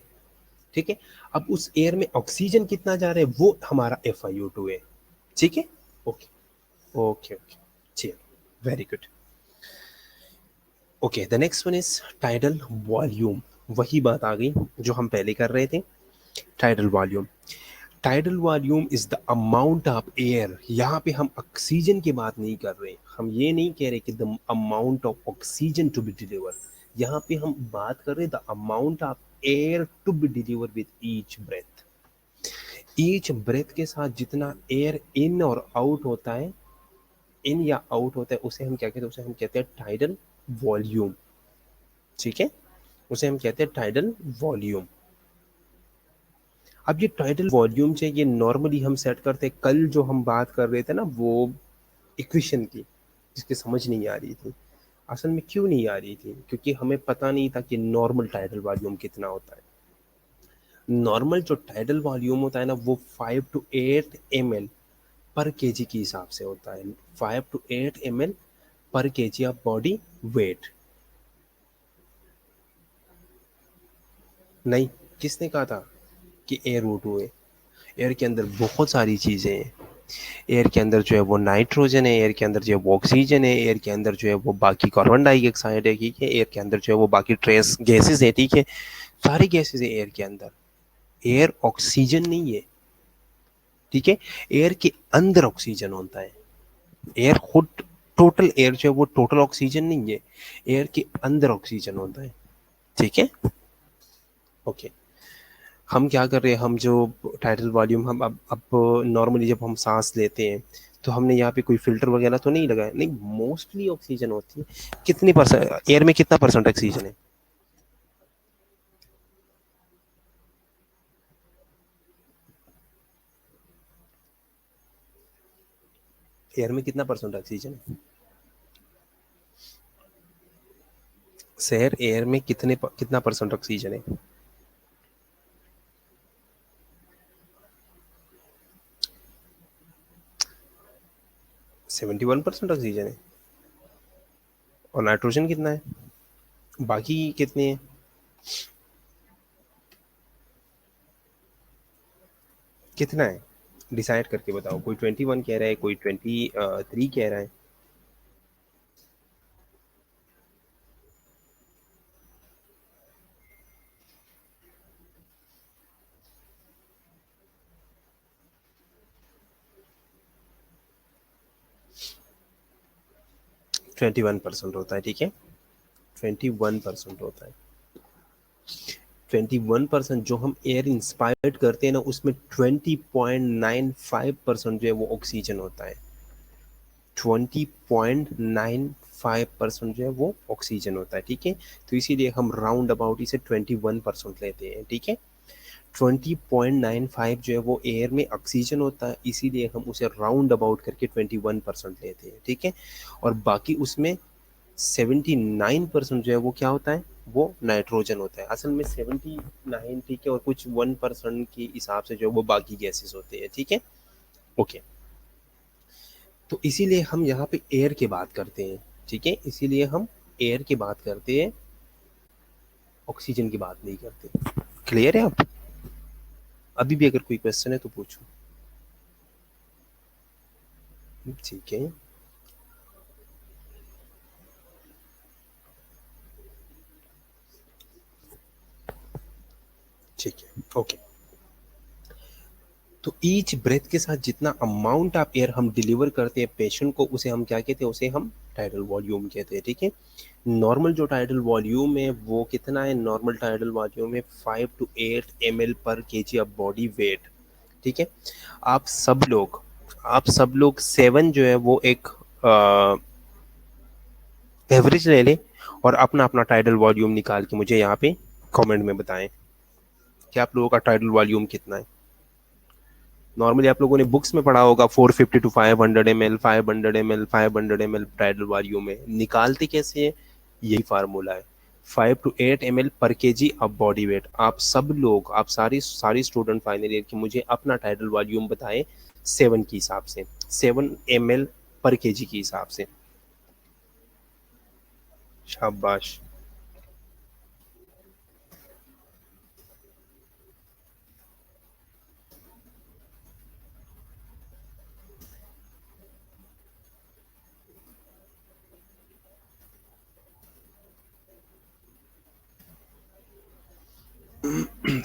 ठीक है। अब उस एयर में ऑक्सीजन कितना जा रहा है वो हमारा FiO2 है, ठीक है। ओके ओके ओके, चलिए, very good. Okay, the next one is tidal volume. वही बात आ गई जो हम पहले कर रहे थे, tidal volume. Tidal volume is the amount of air, यहाँ पे हम ऑक्सीजन की बात नहीं कर रहे, हम ये नहीं कह रहे कि the amount of oxygen to be deliver, यहाँ पे हम बात कर रहे the amount of air to be deliver with each breath. Each breath के साथ जितना एयर इन और आउट होता है, इन या आउट होता है, उसे हम क्या कहते हैं? उसे हम कहते हैं टाइडल वॉल्यूम, ठीक है, उसे हम कहते हैं टाइडल वॉल्यूम। अब ये टाइडल वॉल्यूम चाहिए, नॉर्मली हम सेट करते हैं, कल जो हम बात कर रहे थे ना वो इक्वेशन की, जिसकी समझ नहीं आ रही थी। असल में क्यों नहीं आ रही थी? क्योंकि हमें पता नहीं था कि नॉर्मल टाइडल वॉल्यूम कितना होता है। नॉर्मल जो टाइडल वॉल्यूम होता है ना वो 5 to 8 ml पर केजी के हिसाब से होता है, 5 to 8 ml पर केजी ऑफ बॉडी वेट। नहीं, किसने कहा था कि एयर O2 है? एयर के अंदर बहुत सारी चीज़ें हैं। एयर के अंदर जो है वो नाइट्रोजन है, एयर के अंदर जो है वो ऑक्सीजन है, एयर के अंदर जो है वो बाकी कार्बन डाइऑक्साइड है, ठीक है, एयर के अंदर जो है वो बाकी ट्रेस गैसेस है, ठीक है, सारी गैसेस है एयर के अंदर। एयर ऑक्सीजन नहीं है, ठीक है, एयर के अंदर ऑक्सीजन होता है। एयर खुद, टोटल एयर जो है वो टोटल ऑक्सीजन नहीं है, एयर के अंदर ऑक्सीजन होता है, ठीक है। ओके, हम क्या कर रहे हैं, हम जो टाइडल वॉल्यूम, हम अब नॉर्मली जब हम सांस लेते हैं तो हमने यहाँ पे कोई फिल्टर वगैरह तो नहीं लगाया, नहीं, मोस्टली ऑक्सीजन होती है। कितनी परसेंट एयर में, कितना परसेंट ऑक्सीजन है? एयर में कितना परसेंट ऑक्सीजन है? शहर एयर में कितना परसेंट ऑक्सीजन है? 71% ऑक्सीजन है। और नाइट्रोजन कितना है? बाकी कितने हैं? कितना है? डिसाइड करके बताओ, कोई 21 कह रहा है, कोई 23 कह रहा है। 21% होता है, ठीक है, 21% होता है। 21% जो हम एयर इंस्पायर्ड करते हैं ना उसमें 20.95% जो है वो ऑक्सीजन होता है। 20.95% जो है वो ऑक्सीजन होता है, ठीक है। तो इसीलिए हम राउंड अबाउट इसे 21% लेते हैं, ठीक है। 20.95 जो है वो एयर में ऑक्सीजन होता है, इसीलिए हम उसे राउंड अबाउट करके 21% लेते हैं, ठीक है। और बाकी उसमें 79% जो है वो क्या होता है, वो नाइट्रोजन होता है। असल में 79, ठीक है, और कुछ 1% के हिसाब से जो है वो बाकी गैसेस होते हैं, ठीक है। ओके, तो इसीलिए हम यहाँ पे एयर की बात करते हैं, ठीक है, इसीलिए हम एयर की बात करते हैं, ऑक्सीजन की बात नहीं करते। क्लियर है आप? अभी भी अगर कोई क्वेश्चन है तो पूछो। ठीक है, ठीक है, ओके। तो ईच ब्रेथ के साथ जितना अमाउंट ऑफ एयर हम डिलीवर करते हैं पेशेंट को, उसे हम क्या कहते हैं, उसे हम टाइडल वॉल्यूम कहते हैं, ठीक है। नॉर्मल जो टाइडल वॉल्यूम है वो कितना है, नॉर्मल टाइडल वॉल्यूम है 5 to 8 ml पर केजी ऑफ बॉडी वेट, ठीक है। आप सब लोग 7 जो है वो एक एवरेज ले लें, और अपना अपना टाइडल वॉल्यूम निकाल के मुझे यहाँ पे कमेंट में बताएं कि आप लोगों का टाइडल वॉल्यूम कितना है। नॉर्मली आप लोगों ने बुक्स में पढ़ा होगा 450 to 500 ml, 500 ml, 500 ml tidal volume में। निकालते कैसे हैं, यही फार्मूला है, 5 to 8 ml पर केजी ऑफ बॉडी वेट। आप सब लोग, आप सारी सारी स्टूडेंट फाइनल ईयर की, मुझे अपना टाइडल वॉल्यूम बताएं 7 के हिसाब से, 7 ml पर केजी के हिसाब से। शाबाश।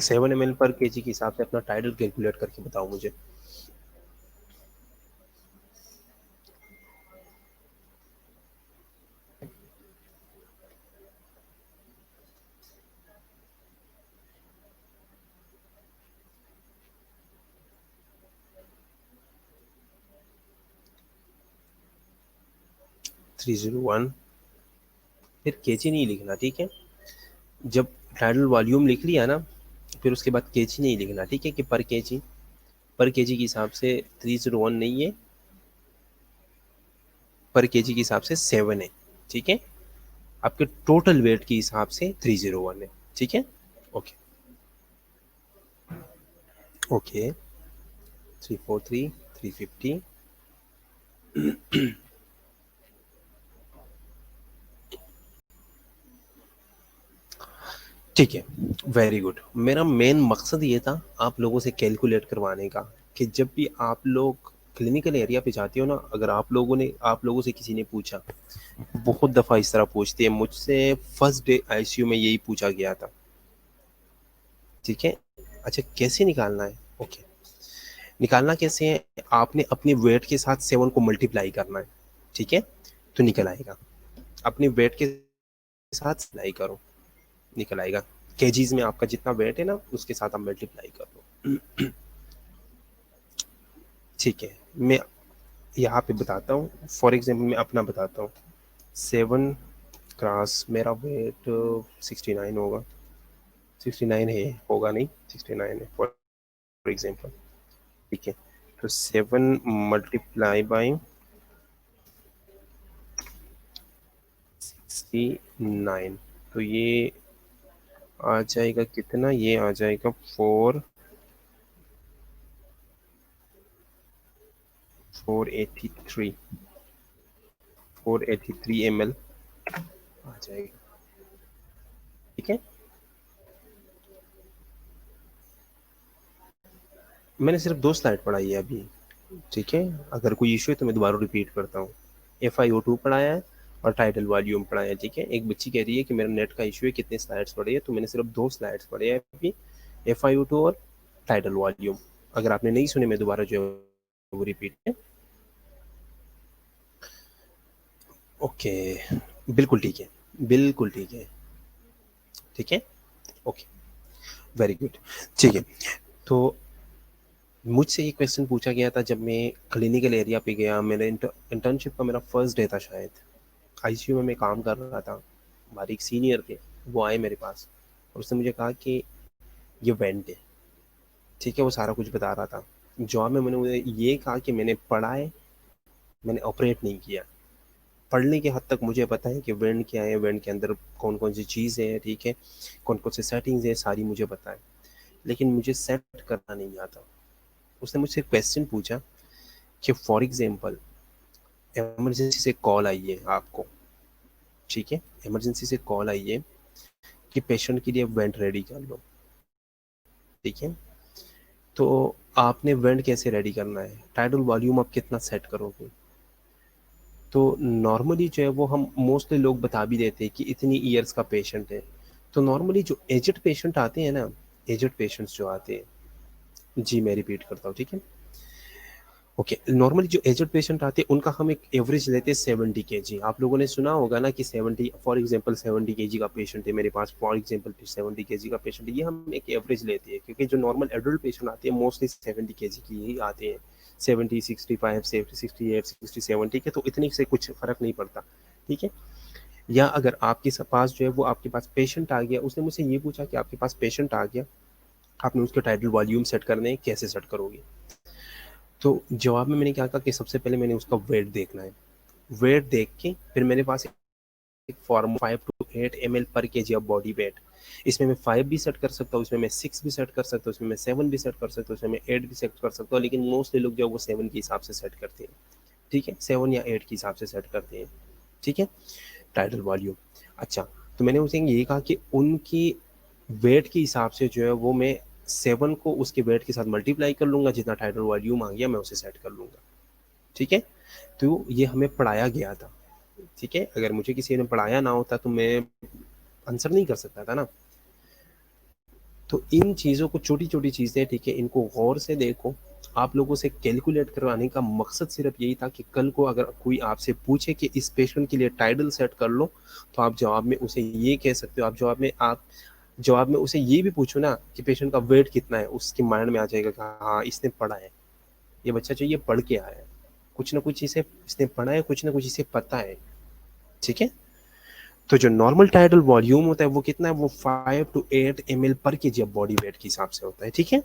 सेवन एम एल पर केजी के हिसाब से अपना टाइडल कैलकुलेट करके बताओ मुझे। 301, फिर केजी नहीं लिखना, ठीक है। जब टाइडल वॉल्यूम लिख लिया ना, फिर उसके बाद केजी नहीं लिखना, ठीक है, कि पर केजी के हिसाब से 301 नहीं है, पर केजी के हिसाब से 7 है, ठीक है। आपके टोटल वेट के हिसाब से 301 है, ठीक है। Okay, okay, 343, 350। ठीक है, वेरी गुड। मेरा मेन मकसद ये था आप लोगों से कैलकुलेट करवाने का, कि जब भी आप लोग क्लिनिकल एरिया पे जाते हो ना, अगर आप लोगों से किसी ने पूछा, बहुत दफ़ा इस तरह पूछते हैं मुझसे, फर्स्ट डे आईसीयू में यही पूछा गया था, ठीक है। अच्छा, कैसे निकालना है? ओके, निकालना कैसे है, आपने अपने वेट के साथ 7 को मल्टीप्लाई करना है, ठीक है, तो निकल आएगा। अपने वेट के साथ अप्लाई करो, निकल आएगा। केजीज में आपका जितना वेट है ना, उसके साथ आप मल्टीप्लाई कर दो। ठीक है, मैं यहाँ पे बताता हूँ, फॉर एग्जाम्पल मैं अपना बताता हूँ। 7 क्रॉस मेरा वेट 69 होगा, 69 है, होगा नहीं, 69 है फॉर एग्जाम्पल, ठीक है। तो 7 मल्टीप्लाई बाई 69, तो ये आ जाएगा कितना, ये आ जाएगा 483, 483 ml आ जाएगा, ठीक है। मैंने सिर्फ 2 स्लाइड पढ़ाई है अभी, ठीक है। अगर कोई इशू है तो मैं दोबारा रिपीट करता हूँ। FiO2 पढ़ाया है और टाइटल वॉल्यूम पढ़ाया है, ठीक है। एक बच्ची कह रही है कि मेरा नेट का इशू है, कितने स्लाइड्स पढ़े हैं, तो मैंने सिर्फ 2 स्लाइड्स पढ़े हैं अभी, FiO2 और टाइटल वॉल्यूम। अगर आपने नहीं सुने, मैं दोबारा जो है वो रिपीट है। ओके, बिल्कुल ठीक है, बिल्कुल ठीक है, ठीक है, ओके, वेरी गुड, ठीक है। तो मुझसे ये क्वेश्चन पूछा गया था जब मैं क्लिनिकल एरिया पे गया, मेरे इंटर्नशिप का मेरा फर्स्ट डे था शायद, आईसीयू में मैं काम कर रहा था। हमारे एक सीनियर थे, वो आए मेरे पास और उसने मुझे कहा कि ये वेंट है, ठीक है, वो सारा कुछ बता रहा था। जवाब में मैंने उन्हें ये कहा कि मैंने पढ़ा है, मैंने ऑपरेट नहीं किया। पढ़ने के हद तक मुझे पता है कि वेंड क्या है, वेंड के अंदर कौन कौन सी चीज़ें हैं, ठीक है, कौन कौन सी सेटिंग्स है, सारी मुझे पता है, लेकिन मुझे सेट करना नहीं आता। उसने मुझसे क्वेश्चन पूछा कि फॉर एग्जांपल इमरजेंसी से कॉल आई है आपको, ठीक है, इमरजेंसी से कॉल आई है कि पेशेंट के लिए वेंट रेडी कर लो, ठीक है, तो आपने वेंट कैसे रेडी करना है, टाइडल वॉल्यूम आप कितना सेट करोगे। तो नॉर्मली जो है वो हम मोस्टली लोग बता भी देते हैं कि इतनी ईयर्स का पेशेंट है। तो नॉर्मली जो एजड पेशेंट आते हैं ना, एजड पेशेंट्स जो आते हैं, जी मैं रिपीट करता हूँ, ठीक है, ओके, नॉर्मली जो एजड पेशेंट आते हैं उनका हम एक एवरेज लेते हैं 70 kg। आप लोगों ने सुना होगा ना कि 70, फॉर एग्जांपल 70 kg का पेशेंट है मेरे पास, फॉर एग्जांपल 70 kg का पेशेंट है, ये हम एक एवरेज लेते हैं, क्योंकि जो नॉर्मल एडल्ट पेशेंट आते हैं मोस्टली 70 kg की ही आते हैं, 70, 65, 68, 67, ठीक है, तो इतने से कुछ फर्क नहीं पड़ता, ठीक है। या अगर आपके पास जो है वो आपके पास पेशेंट आ गया, उसने मुझसे ये पूछा कि आपके पास पेशेंट आ गया, आपने उसके टाइटल वॉल्यूम सेट करने हैं, कैसे सेट करोगे। तो जवाब में मैंने क्या कहा कि सबसे पहले मैंने उसका वेट देखना है, वेट देख के फिर मेरे पास एक फॉर्म 5 to 8 ml पर के जी ऑफ बॉडी वेट, इसमें मैं 5 भी सेट कर सकता हूँ, इसमें मैं 6 भी सेट कर सकता हूँ, इसमें मैं 7 भी सेट कर सकता हूँ, इसमें मैं 8 भी सेट कर सकता हूँ, लेकिन मोस्टली लोग जो वो 7 के हिसाब से सेट करते हैं, ठीक है, 7 या 8 के हिसाब से सेट करते हैं, ठीक है, टाइटल वॉल्यूम। अच्छा, तो मैंने उसे ये कहा कि उनकी वेट के हिसाब से जो है वो मैं 7 को उसके वेट के साथ मल्टीप्लाई कर लूंगा, जितना टाइटल वॉल्यूम आ गया मैं उसे सेट कर लूंगा, ठीक है। तो ये हमें पढ़ाया गया था, ठीक है, अगर मुझे किसी ने पढ़ाया ना होता तो मैं आंसर नहीं कर सकता था ना। तो इन चीज़ों को, छोटी छोटी चीज़ें, ठीक है, इनको गौर से देखो। आप लोगों से कैलकुलेट करवाने का मकसद सिर्फ यही था कि कल को अगर कोई आपसे पूछे कि इस पेशेंट के लिए टाइटल सेट कर लो, तो आप जवाब में उसे ये कह सकते हो, आप जवाब में उसे ये भी पूछो ना कि पेशेंट का वेट कितना है, उसके माइंड में आ जाएगा कि हाँ इसने पढ़ा है, ये बच्चा जो ये पढ़ के आया है, कुछ ना कुछ इसे इसने पढ़ा है, कुछ ना कुछ इसे पता है, ठीक है। तो जो नॉर्मल टाइडल वॉल्यूम होता है वो कितना है, वो 5 to 8 ml पर के जी बॉडी वेट के हिसाब से होता है, ठीक है।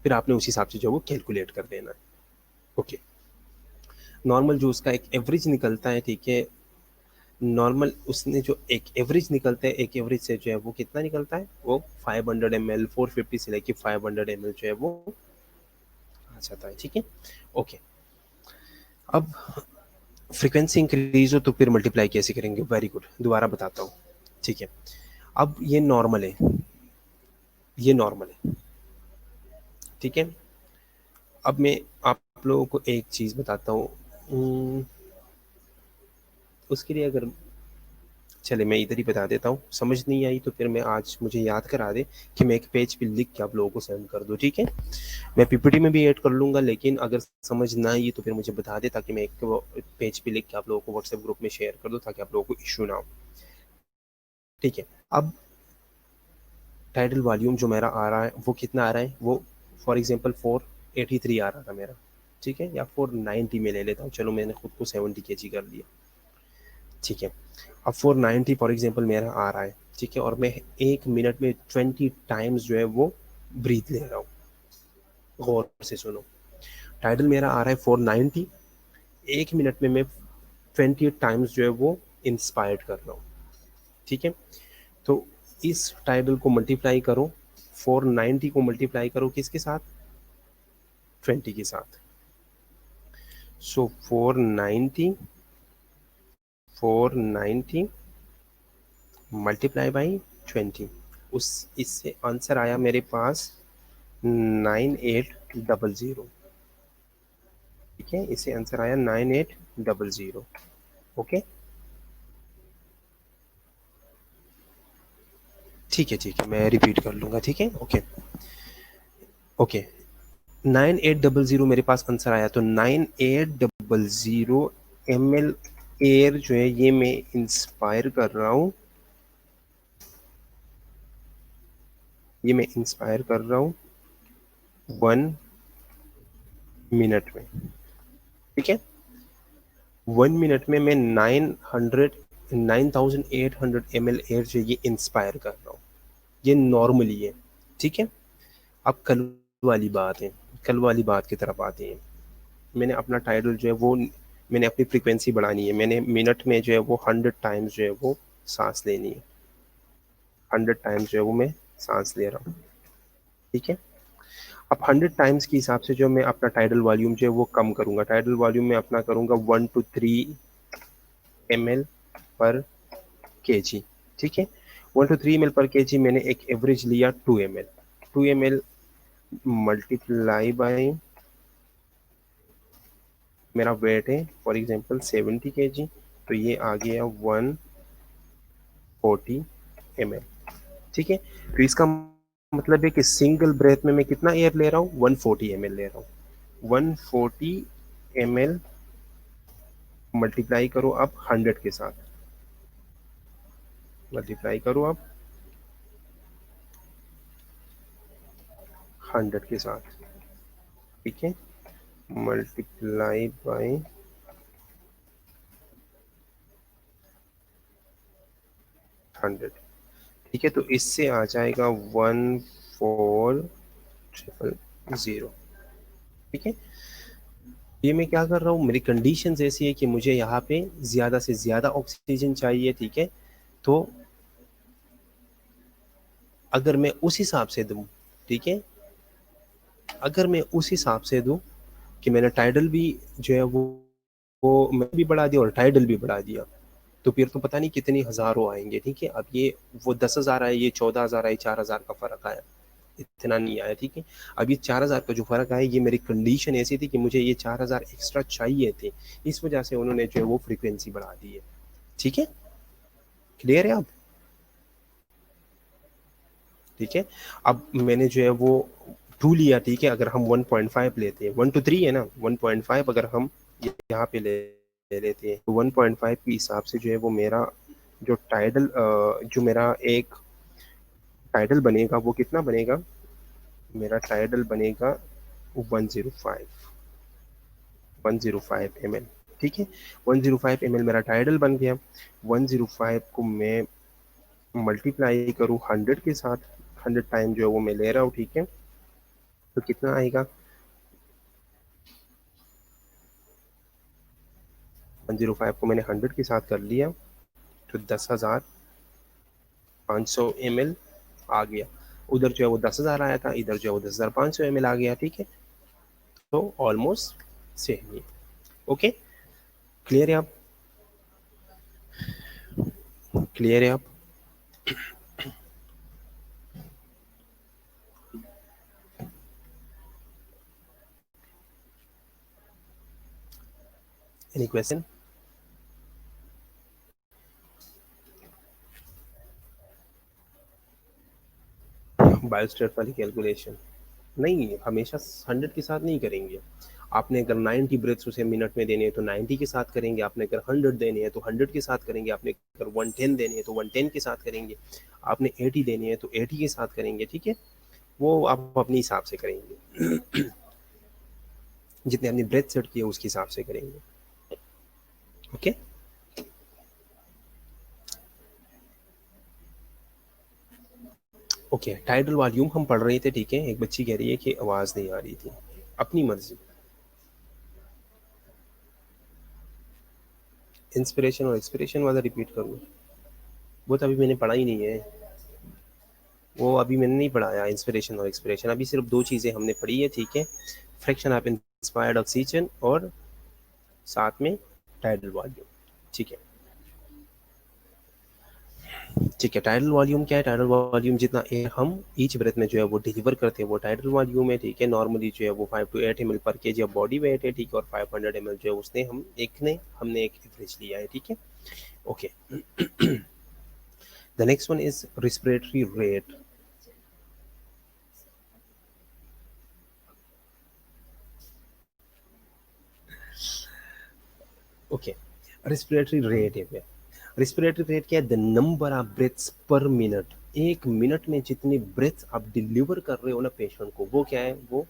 फिर आपने उस हिसाब से जो वो कैलकुलेट कर देना है, ओके। नॉर्मल जो उसका एक एवरेज निकलता है, ठीक है, नॉर्मल उसने जो एक एवरेज निकलता है, एक एवरेज से जो है वो कितना निकलता है, वो 500 ml, 450 से लेके 500 ml जो है वो आ जाता है, ठीक है, ओके। अब फ्रीक्वेंसी इंक्रीज हो तो फिर मल्टीप्लाई कैसे करेंगे, वेरी गुड, दोबारा बताता हूँ, ठीक है। अब ये नॉर्मल है, ये नॉर्मल है, ठीक है। अब मैं आप लोगों को एक चीज़ बताता हूँ, उसके लिए अगर चले मैं इधर ही बता देता हूँ, समझ नहीं आई तो फिर मैं आज मुझे याद करा दे कि मैं एक पेज पे लिख के आप लोगों को सेंड कर दूँ, ठीक है। मैं पीपीटी में भी ऐड कर लूँगा, लेकिन अगर समझ ना आई तो फिर मुझे बता दे, ताकि मैं एक पेज पे लिख के आप लोगों को व्हाट्सएप ग्रुप में शेयर कर दूँ, ताकि आप लोगों को इशू ना हो, ठीक है। अब टाइटल वॉल्यूम जो मेरा आ रहा है वो कितना आ रहा है, वो फॉर एग्जांपल 483 आ रहा था मेरा, ठीक है, या 490 में ले लेता हूँ, चलो मैंने खुद को 70 kg कर लिया, ठीक है। अब 490 फॉर एग्जांपल मेरा आ रहा है, ठीक है, और मैं 1 मिनट में 20 टाइम्स जो है वो ब्रीथ ले रहा हूँ, गौर से सुनो। टाइटल मेरा आ रहा है 490, 1 मिनट में मैं 20 टाइम्स जो है वो इंस्पायर्ड कर रहा हूँ, ठीक है। तो इस टाइटल को मल्टीप्लाई करो, 490 को मल्टीप्लाई करो किसके साथ, 20 के साथ। सो 490 मल्टीप्लाई बाई 20, उस इससे आंसर आया मेरे पास 9800, ठीक है, इससे आंसर आया 9800, ओके, ठीक है, ठीक है, मैं रिपीट कर लूँगा, ठीक है, ओके, ओके, 9800 मेरे पास आंसर आया, तो 9800 ml एयर जो है ये मैं इंस्पायर कर रहा हूँ, ये मैं इंस्पायर कर रहा हूँ 1 मिनट में, ठीक है। 1 मिनट में मैं 9800 ml एयर जो ये इंस्पायर कर रहा हूँ, ये नॉर्मली है, ठीक है। अब वाली बात है, कल वाली बात की तरफ आते हैं। मैंने अपना टाइटल जो है वो, मैंने अपनी फ्रीक्वेंसी बढ़ानी है, मैंने मिनट में जो है वो 100 टाइम्स जो है वो सांस लेनी है, 100 टाइम्स जो है वो मैं सांस ले रहा हूँ, ठीक है। अब 100 टाइम्स के हिसाब से जो मैं अपना टाइडल वॉल्यूम जो है वो कम करूंगा, टाइडल वॉल्यूम में अपना करूंगा 1 to 3 ml पर kg, ठीक है। 1 to 3 ml पर kg मैंने एक एवरेज लिया 2 ml, 2 ml मल्टीप्लाई बाय मेरा वेट है फॉर एग्जांपल 70 kg, तो ये आ गया 140 ml, ठीक है। तो इसका मतलब है कि सिंगल ब्रेथ में मैं कितना एयर ले रहा हूँ, 140 ml ले रहा हूँ। 140 ml मल्टीप्लाई करो अब 100 के साथ, मल्टीप्लाई करो अब 100 के साथ, ठीक है। मल्टीप्लाई बाय 100, ठीक है। तो इससे आ जाएगा 14000, ठीक है। ये मैं क्या कर रहा हूँ, मेरी कंडीशन ऐसी है कि मुझे यहाँ पे ज्यादा से ज्यादा ऑक्सीजन चाहिए, ठीक है। तो अगर मैं उस हिसाब से दूं, ठीक है, अगर मैं उस हिसाब से दूं कि मैंने टाइडल भी जो है वो मैं भी बढ़ा दिया और टाइडल भी बढ़ा दिया, तो फिर तो पता नहीं कितनी हजारों आएंगे, ठीक है। अब ये वो 10,000 आए, ये 14,000 आए, 4,000 का फर्क आया, इतना नहीं आया, ठीक है। अब ये 4,000 का जो फर्क आया, ये मेरी कंडीशन ऐसी थी कि मुझे ये 4,000 एक्स्ट्रा चाहिए थे, इस वजह से उन्होंने जो है वो फ्रीक्वेंसी बढ़ा दी है, ठीक है। क्लियर है अब, ठीक है। अब मैंने जो है वो 2 लिया, ठीक है। अगर हम 1.5 लेते हैं, 1 to 3 है ना, 1.5 अगर हम यहाँ पे ले लेते हैं, तो 1.5 के हिसाब से जो है वो मेरा जो टाइडल जो मेरा एक टाइडल बनेगा वो कितना बनेगा, मेरा टाइडल बनेगा 105, 105 ml, ठीक है। 105 ml मेरा टाइडल बन गया। 105 को मैं मल्टीप्लाई करूँ 100 के साथ, 100 टाइम जो है वो मैं ले रहा हूँ, ठीक है। तो कितना आएगा, 105 को मैंने 100 के साथ कर लिया, तो 10,500 ml आ गया। उधर जो है वो 10,000 आया था, इधर जो है वो 10,500 ml आ गया, ठीक है। तो ऑलमोस्ट सेम ही, ओके। क्लियर है आप, क्लियर है आप। Any question. बायोस्टेट वाली कैलकुलेशन नहीं, हमेशा 100 के साथ नहीं करेंगे। आपने अगर 90 ब्रेथ्स उसे मिनट में देने हैं तो 90 के साथ करेंगे, आपने अगर 100 देने हैं तो 100 के साथ करेंगे, आपने अगर 110 देने हैं तो 110 के साथ करेंगे, आपने 80 देने हैं तो 80 के साथ करेंगे, ठीक है। वो आप अपने हिसाब से करेंगे, जितने आपने ब्रेथ सेट किए उसके हिसाब से करेंगे, ओके। ओके, टाइडल वॉल्यूम हम पढ़ रहे थे, ठीक है। एक बच्ची कह रही है कि आवाज़ नहीं आ रही थी, अपनी मर्जी। इंस्पिरेशन और एक्सपिरेशन वाला रिपीट करूँ, वो तो अभी मैंने पढ़ा ही नहीं है, वो अभी मैंने नहीं पढ़ाया इंस्पिरेशन और एक्सपिरेशन, अभी सिर्फ 2 चीज़ें हमने पढ़ी है, ठीक है। फ्रैक्शन ऑफ इंस्पायर्ड ऑक्सीजन और साथ में टाइडल वॉल्यूम, ठीक है। ठीक है, टाइडल वॉल्यूम क्या है, टाइडल वॉल्यूम जितना एयर हम ईच ब्रेथ में जो है वो डिलीवर करते हैं वो टाइडल वॉल्यूम है, ठीक है। नॉर्मली जो है वो 5 to 8 ml पर केजी बॉडी वेट है, ठीक है। और 500 ml जो है उसने हमने एक एवरेज लिया है, ठीक है, okay. The next one is respiratory rate. Okay, respiratory rate है, रेस्पिरेटरी रेट क्या है, द नंबर ऑफ ब्रेथ्स पर मिनट, एक मिनट में जितनी ब्रेथ आप डिलीवर कर रहे हो ना पेशेंट को, वो क्या है, वो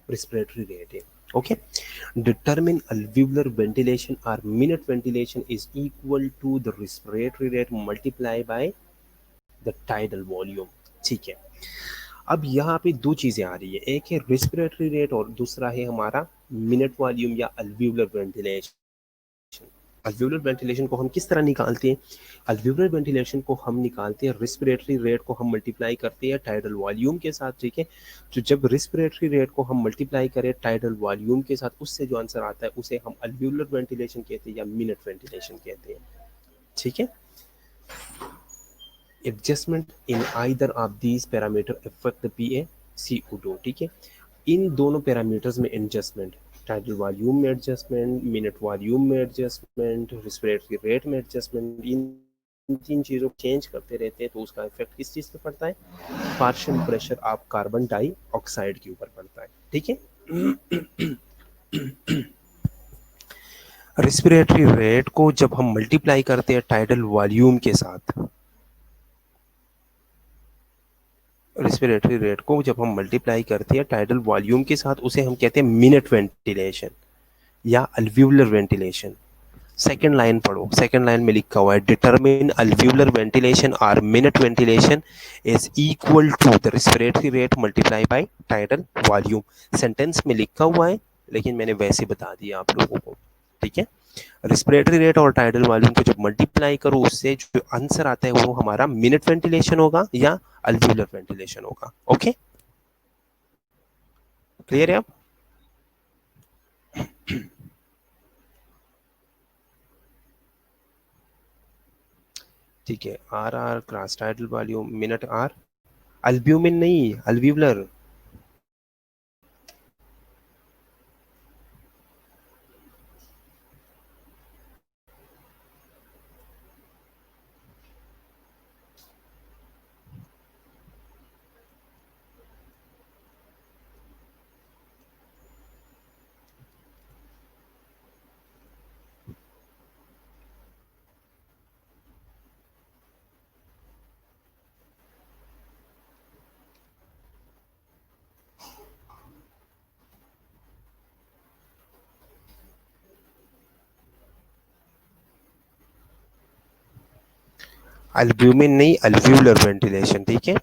रेस्पिरेटरी रेट है, okay. Determine alveolar ventilation or minute ventilation is equal to the respiratory rate multiplied by the tidal volume, ठीक है। अब यहाँ पे दो चीज़ें आ रही है, एक है रेस्पिरेटरी रेट और दूसरा है हमारा मिनट वॉल्यूम या अल्वियोलर वेंटिलेशन। अल्वियोलर वेंटिलेशन को हम किस तरह निकालते हैं? अल्वियोलर वेंटिलेशन को हम निकालते हैं, रेस्पिरेटरी रेट को हम मल्टीप्लाई करते हैं टाइडल वॉल्यूम के साथ, ठीक है। तो जब रेस्पिरेटरी रेट को हम मल्टीप्लाई करें टाइडल वॉल्यूम के साथ, उससे जो आंसर आता है उसे हम अल्वियोलर वेंटिलेशन कहते हैं या मिनट वेंटिलेशन कहते हैं, ठीक है। Adjustment in either of these parameter affect the PaCO2, ठीक है। इन दोनों पैरामीटर्स में एडजस्टमेंट, टाइडल वॉल्यूम में एडजस्टमेंट, मिनट वॉल्यूम में एडजस्टमेंट, रेस्पिरेटरी रेट में एडजस्टमेंट, इन तीन चीज़ों को चेंज करते रहते हैं तो उसका इफेक्ट किस चीज़ पे पड़ता है? Partial pressure of carbon dioxide के ऊपर पड़ता है, ठीक है। रेस्पिरेटरी रेट को जब हम मल्टीप्लाई करते हैं टाइडल वॉल्यूम के साथ, रेस्पिरेटरी रेट को जब हम मल्टीप्लाई करते हैं टाइडल वॉल्यूम के साथ, उसे हम कहते हैं मिनट वेंटिलेशन या अल्वियोलर वेंटिलेशन। सेकेंड लाइन पढ़ो, सेकेंड लाइन में लिखा हुआ है डिटरमिन अल्वियोलर वेंटिलेशन और minute ventilation is equal to the respiratory rate multiply by tidal volume. Sentence में लिखा हुआ है लेकिन मैंने वैसे बता दिया आप लोगों को, ठीक है। रेस्पिरेटरी रेट और टाइडल वॉल्यूम को जब मल्टीप्लाई करो उससे जो आंसर आता है वो हमारा मिनट वेंटिलेशन होगा या अल्वियोलर वेंटिलेशन होगा। ओके, क्लियर है अब? ठीक है, R cross tidal volume minute R, albumin नहीं अल्वियोलर। अल्ब्यूमिन नहीं अल्वियोलर वेंटिलेशन, ठीक है।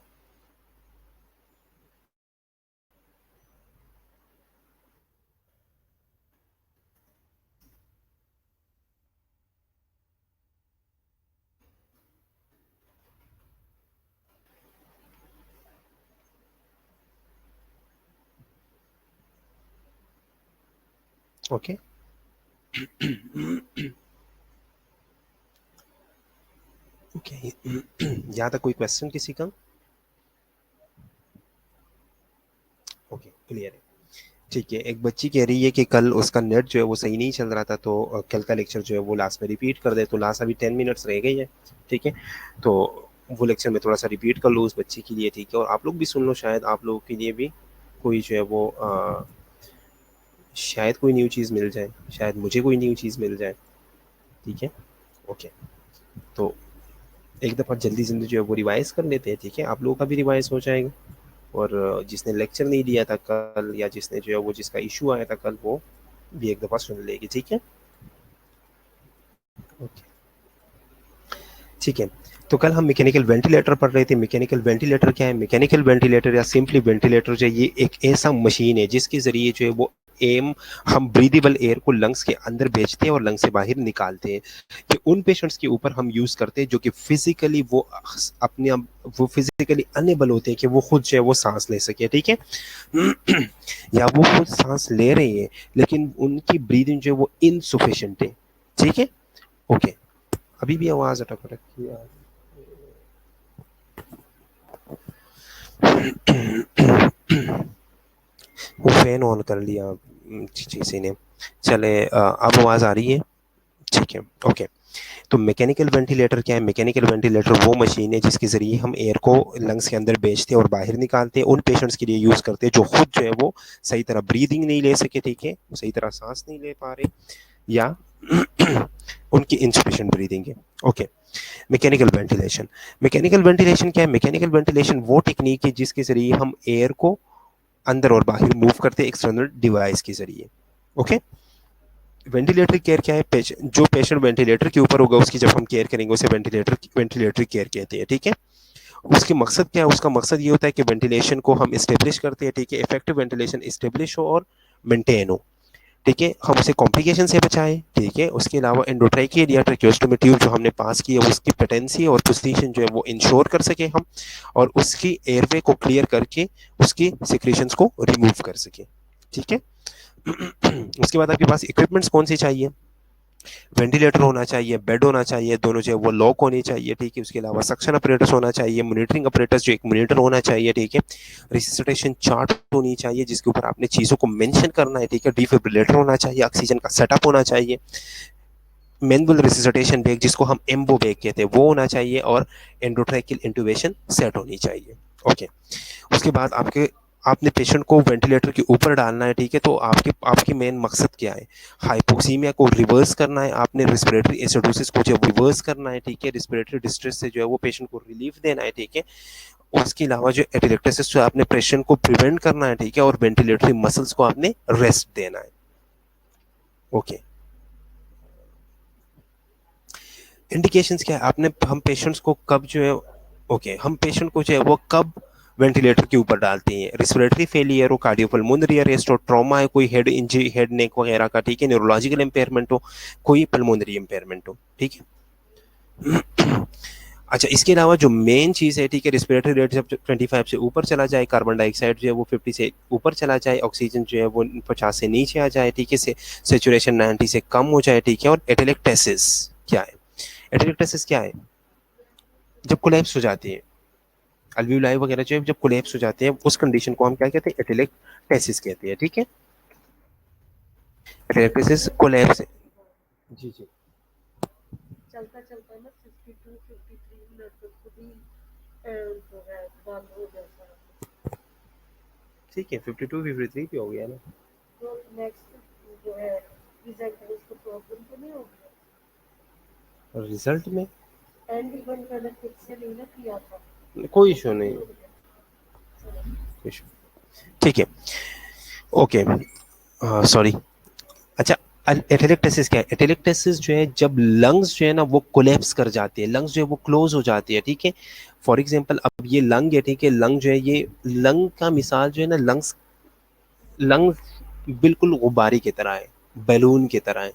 Okay, okay. यहाँ तक कोई क्वेश्चन किसी का? ओके, क्लियर है, ठीक है। एक बच्ची कह रही है कि कल उसका नेट जो है वो सही नहीं चल रहा था, तो कल का लेक्चर जो है वो लास्ट में रिपीट कर दे। तो लास्ट अभी 10 मिनट्स रह गई है, ठीक है। तो वो लेक्चर में थोड़ा सा रिपीट कर लो उस बच्ची के लिए, ठीक है। और आप लोग भी सुन लो, शायद आप लोगों के लिए भी कोई जो है वो शायद कोई न्यू चीज़ मिल जाए, शायद मुझे कोई न्यू चीज़ मिल जाए, ठीक है। ओके, तो एक दफ़ा जल्दी जल्दी जो है वो रिवाइज कर लेते हैं, ठीक है। आप लोगों का भी रिवाइज हो जाएगा और जिसने लेक्चर नहीं दिया था कल या जिसने जो है वो जिसका इशू आया था कल, वो भी एक दफ़ा सुन लेगी, ठीक है। ओके, ठीक है। तो कल हम मैकेनिकल वेंटिलेटर पढ़ रहे थे। मैकेनिकल वेंटिलेटर क्या है? मैकेनिकल वेंटिलेटर या सिंपली वेंटिलेटर जो है ये एक ऐसा मशीन है जिसके ज़रिए जो है वो हम ब्रीदेबल एयर को लंग्स के अंदर भेजते हैं और लंग्स से बाहर निकालते हैं। ये उन पेशेंट्स के ऊपर हम यूज़ करते हैं जो कि फिजिकली वो अपने वो फिजिकली अनेबल होते हैं कि वो खुद जो है वो सांस ले सके, ठीक है। या वो खुद सांस ले रहे हैं लेकिन उनकी ब्रीदिंग जो है वो इनसफिशिएंट है, ठीक है। ओके, अभी भी आवाज़ अटक रखी है। वो फैन ऑन कर लिया किसी ने। चले, अब आवाज़ आ रही है, ठीक है। ओके, तो मैकेनिकल वेंटिलेटर क्या है? मैकेनिकल वेंटिलेटर वो मशीन है जिसके ज़रिए हम एयर को लंग्स के अंदर भेजते हैं और बाहर निकालते हैं। उन पेशेंट्स के लिए यूज़ करते हैं जो खुद जो है वो सही तरह ब्रीदिंग नहीं ले सके, ठीक है, सही तरह सांस नहीं ले पा रहे या उनकी इनसफिशिएंट ब्रीदिंग है। Okay, mechanical ventilation. Mechanical ventilation क्या है? मैकेनिकल वेंटिलेशन वो टेक्निक है जिसके ज़रिए हम एयर को अंदर और बाहर मूव करते हैं एक्सटर्नल डिवाइस के ज़रिए। ओके, वेंटिलेटरी केयर क्या है? जो पेशेंट वेंटिलेटर के ऊपर होगा उसकी जब हम केयर करेंगे उसे वेंटिलेटरी केयर कहते हैं, ठीक है। उसकी मकसद क्या है? उसका मकसद ये होता है कि वेंटिलेशन को हम इस्टेब्लिश करते हैं, ठीक है, इफेक्टिव वेंटिलेशन इस्टेब्लिश हो और मेंटेन हो, ठीक है, हम उसे कॉम्प्लिकेशन से बचाएं, ठीक है। उसके अलावा एंडोट्रैकियल या ट्रैकियोस्टोमी ट्यूब जो हमने पास की है उसकी पेटेंसी और पोजीशन जो है वो इंश्योर कर सके हम, और उसकी एयरवे को क्लियर करके उसकी सिक्रेशंस को रिमूव कर सके, ठीक है। उसके बाद आपके पास इक्विपमेंट्स कौन सी चाहिए? वेंटिलेटर होना चाहिए, बेड होना चाहिए, दोनों जो है वो लॉक होनी चाहिए, ठीक है। उसके अलावा सक्शन अपरेटस होना चाहिए, मॉनिटरिंग अपरेटस जो एक मॉनिटर होना चाहिए, ठीक है। रिससिटेशन चार्ट होनी चाहिए जिसके ऊपर आपने चीज़ों को मेंशन करना है, ठीक है। डिफिब्रिलेटर होना चाहिए, ऑक्सीजन का सेटअप होना चाहिए, मैनुअल रिससिटेशन बैग जिसको हम एम्बो बैग कहते हैं वो होना चाहिए, और एंडोट्रैकियल इंट्यूबेशन सेट होनी चाहिए, ओके। उसके बाद आपके आपने पेशेंट को वेंटिलेटर के ऊपर डालना है, ठीक है। तो आपके आपकी मेन मकसद क्या है? हाइपोक्सीमिया को रिवर्स करना है, आपने रिस्पिरेटरी एसिडोसिस को जो रिवर्स करना है, ठीक है। रिस्पिरेटरी डिस्ट्रेस से जो है वो पेशेंट को रिलीफ देना है, ठीक है। उसके अलावा जो एपिलेप्टिस से आपने पेशेंट को प्रिवेंट करना है, ठीक है, और वेंटिलेटरी मसल्स को आपने रेस्ट देना है, ओके। इंडिकेशंस क्या है? आपने हम पेशेंट्स को कब जो है, ओके, हम पेशेंट को जो है वो कब वेंटिलेटर के ऊपर डालते हैं? रिस्पिरेटरी फेलियर हो, कार्डियोपल्मोनरी अरेस्ट हो, ट्रॉमा है, कोई हेड इंजरी, हेड नेक वगैरह का, ठीक है, न्यूरोलॉजिकल इंपेयरमेंट हो, कोई पल्मोनरी इंपेयरमेंट हो, ठीक है। अच्छा, इसके अलावा जो मेन चीज़ है, ठीक है, रिस्पिरेटरी रेट जब 25 से ऊपर चला जाए, कार्बन डाइऑक्साइड जो है वो 50 से ऊपर चला जाए, ऑक्सीजन जो है वो 50 से नीचे आ जाए, ठीक है, से सेचुरेशन 90 से कम हो जाए, ठीक है। और एटेलेक्टेसिस क्या है? एटेलेक्टेसिस क्या है? जब कोलैप्स हो जाती है अल्वियोलाई वगैरह जो है, जब कोलैप्स हो जाते हैं उस कंडीशन को हम क्या कहते हैं? एटेलेक्टेसिस कहते हैं, ठीक है। Atelectasis collapse. जी जी। चलता चलता ना 52 53 मिनट तक खुद ही जो है बंद हो जाता है, ठीक है। 52 53 पे हो गया ना, तो नेक्स्ट जो है रिजल्ट है उसको प्रॉब्लम तो नहीं होगी रिजल्ट में? एंड इवन मैंने खुद से नहीं ना किया था, कोई इशू नहीं, इशू, ठीक है, ओके, सॉरी। अच्छा, एटेलेक्टेसिस क्या है? एटेलेक्टेसिस जो है जब लंग्स जो है ना वो कोलैप्स कर जाते हैं, लंग्स जो है वो क्लोज हो जाती है, ठीक है। फॉर एग्जांपल अब ये लंग है, ठीक है, लंग जो है ये लंग का मिसाल जो है ना, लंग्स लंग बिल्कुल गुब्बारे की तरह है, बैलून की तरह है।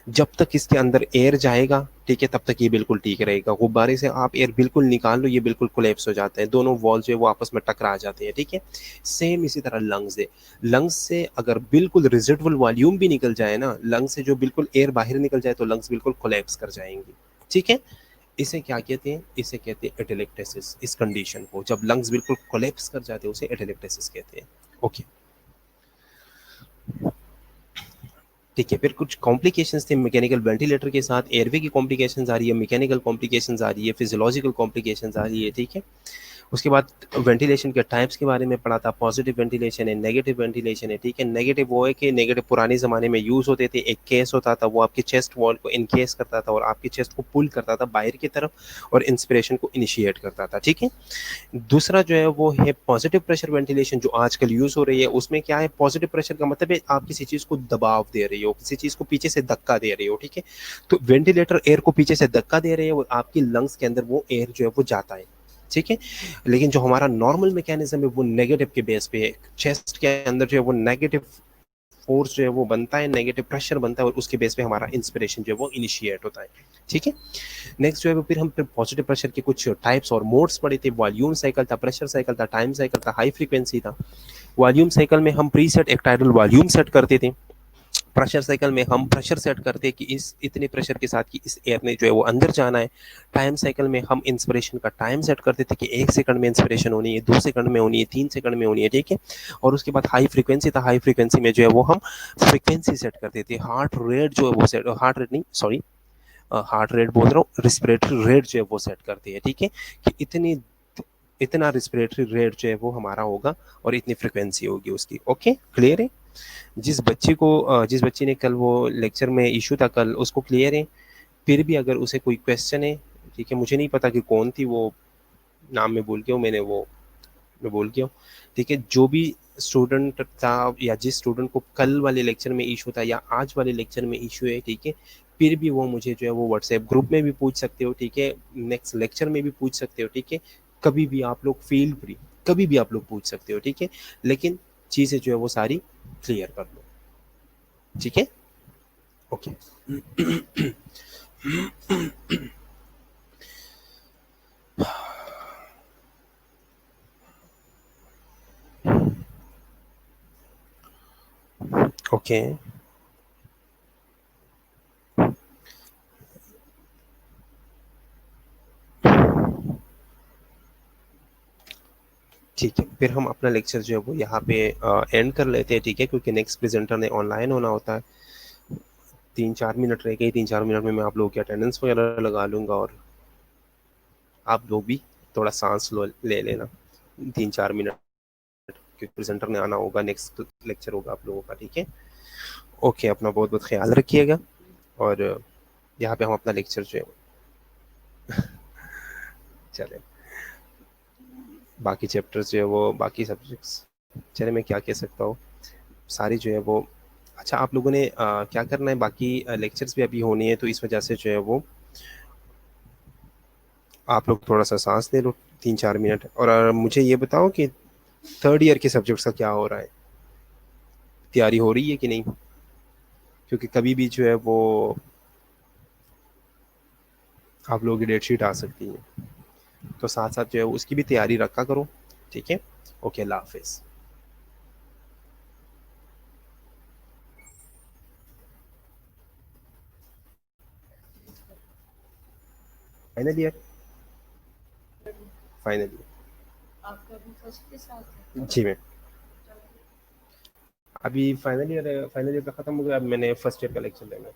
जब तक इसके अंदर एयर जाएगा, ठीक है, तब तक ये बिल्कुल ठीक रहेगा। गुब्बारे से आप एयर बिल्कुल निकाल लो, ये बिल्कुल कोलैप्स हो जाते हैं, दोनों वॉल जो है वो आपस में टकरा जाते हैं, ठीक है। सेम इसी तरह लंग्स है, लंग्स से अगर बिल्कुल रिजिडुअल वॉल्यूम भी निकल जाए ना, लंग्स से जो बिल्कुल एयर बाहर निकल जाए तो लंग्स बिल्कुल कोलैप्स कर जाएंगी, ठीक है। इसे क्या कहते हैं? इसे कहते हैं एटेलेक्टेसिस। इस कंडीशन को जब लंग्स बिल्कुल कोलैप्स कर जाते हैं उसे एटेलेक्टेसिस कहते हैं, ओके। ठीक है, फिर कुछ कॉम्प्लिकेशंस थे मैकेनिकल वेंटिलेटर के साथ, एयरवे की कॉम्प्लिकेशंस आ रही है, मैकेनिकल कॉम्प्लिकेशंस आ रही है, फिजियोलॉजिकल कॉम्प्लिकेशंस आ रही है, ठीक है। उसके बाद वेंटिलेशन के टाइप्स के बारे में पढ़ा था, पॉजिटिव वेंटिलेशन है, नेगेटिव वेंटिलेशन है, ठीक है। नेगेटिव वो है कि नेगेटिव पुराने ज़माने में यूज़ होते थे, एक केस होता था वो आपके चेस्ट वॉल को इनकेस करता था और आपके चेस्ट को पुल करता था बाहर की तरफ और इंस्पिरेशन को इनिशिएट करता था, ठीक है। दूसरा जो है वो है पॉजिटिव प्रेशर वेंटिलेशन जो आजकल यूज़ हो रही है। उसमें क्या है? पॉजिटिव प्रेशर का मतलब है आप किसी चीज़ को दबाव दे रही हो, किसी चीज़ को पीछे से धक्का दे रही हो, ठीक है। तो वेंटिलेटर एयर को पीछे से धक्का दे रहे हैं और आपकी लंग्स के अंदर वो एयर जो है वो जाता है, ठीक है। लेकिन जो हमारा नॉर्मल मैकेनिज्म है वो नेगेटिव के बेस पे है, चेस्ट के अंदर जो है वो नेगेटिव फोर्स जो है वो बनता है, नेगेटिव प्रेशर बनता है और उसके बेस पे हमारा इंस्पिरेशन जो है वो इनिशिएट होता है, ठीक है। नेक्स्ट जो है वो फिर हम पॉजिटिव प्रेशर के कुछ टाइप्स और मोड्स पढ़े थे। वॉल्यूम साइकिल था, प्रेशर साइकिल था, टाइम साइकिल था, हाई फ्रीक्वेंसी था। वॉल्यूम साइकिल में हम प्रीसेट एक टाइडल वॉल्यूम सेट करते थे। प्रेशर साइकिल में हम प्रेशर सेट करते हैं कि इस इतने प्रेशर के साथ कि इस एयर ने जो है वो अंदर जाना है। टाइम साइकिल में हम इंस्पिरेशन का टाइम सेट करते थे कि 1 सेकंड में इंस्पिरेशन होनी है, 2 सेकंड में होनी है, 3 सेकंड में होनी है, ठीक है। और उसके बाद हाई फ्रीक्वेंसी था, हाई फ्रीक्वेंसी में जो है वो हम फ्रीक्वेंसी सेट करते थे। हार्ट रेट जो है वो सेट, हार्ट रेट नहीं, सॉरी, हार्ट रेट बोल रहा हूँ, रिस्पिरेटरी रेट जो है वो सेट करते हैं, ठीक है, कि इतनी इतना रिस्पिरेटरी रेट जो है वो हमारा होगा और इतनी फ्रिक्वेंसी होगी उसकी, ओके, क्लियर है। जिस बच्ची ने कल वो लेक्चर में इशू था कल, उसको क्लियर है। फिर भी अगर उसे कोई क्वेश्चन है, ठीक है, मुझे नहीं पता कि कौन थी वो, नाम में भूल गया हूँ मैंने, वो मैं भूल गया हूँ, ठीक है। जो भी स्टूडेंट था या जिस स्टूडेंट को कल वाले लेक्चर में इशू था या आज वाले लेक्चर में इशू है, ठीक है, फिर भी वो मुझे जो है वो व्हाट्सएप ग्रुप में भी पूछ सकते हो, ठीक है, नेक्स्ट लेक्चर में भी पूछ सकते हो, ठीक है। कभी भी आप लोग फील फ्री, कभी भी आप लोग पूछ सकते हो, ठीक है, लेकिन चीज़ें जो है वो सारी क्लियर कर लो, ठीक है। ओके। ओके, ठीक है, फिर हम अपना लेक्चर जो है वो यहाँ पे एंड कर लेते हैं, ठीक है, क्योंकि नेक्स्ट प्रेजेंटर ने ऑनलाइन होना होता है। 3-4 मिनट रह गए, 3-4 मिनट में मैं आप लोगों की अटेंडेंस वगैरह लगा लूँगा, और आप लोग भी थोड़ा सांस लो, ले लेना 3-4 मिनट, क्योंकि प्रेजेंटर ने आना होगा, नेक्स्ट लेक्चर होगा आप लोगों का, ठीक है। ओके, अपना बहुत बहुत ख्याल रखिएगा, और यहाँ पे हम अपना लेक्चर जो है, चले बाकी चैप्टर्स जो है वो, बाकी सब्जेक्ट्स, चले मैं क्या कह सकता हूँ, सारी जो है वो, अच्छा आप लोगों ने क्या करना है, बाकी लेक्चर्स भी अभी होनी है, तो इस वजह से जो है वो आप लोग थोड़ा सा सांस ले लो 3-4 मिनट, और मुझे ये बताओ कि थर्ड ईयर के सब्जेक्ट्स का क्या हो रहा है, तैयारी हो रही है कि नहीं, क्योंकि कभी भी जो है वो आप लोगों की डेट शीट आ सकती है, तो साथ साथ जो है उसकी भी तैयारी रखा करो, ठीक है। ओके, अल्लाह हाफिज़। फाइनल ईयर, फाइनल ईयर, आपका भी फर्स्ट के साथ है? जी मैं अभी फाइनल ईयर का ख़त्म हो गया, अब मैंने फर्स्ट ईयर का लेक्चर लेना है।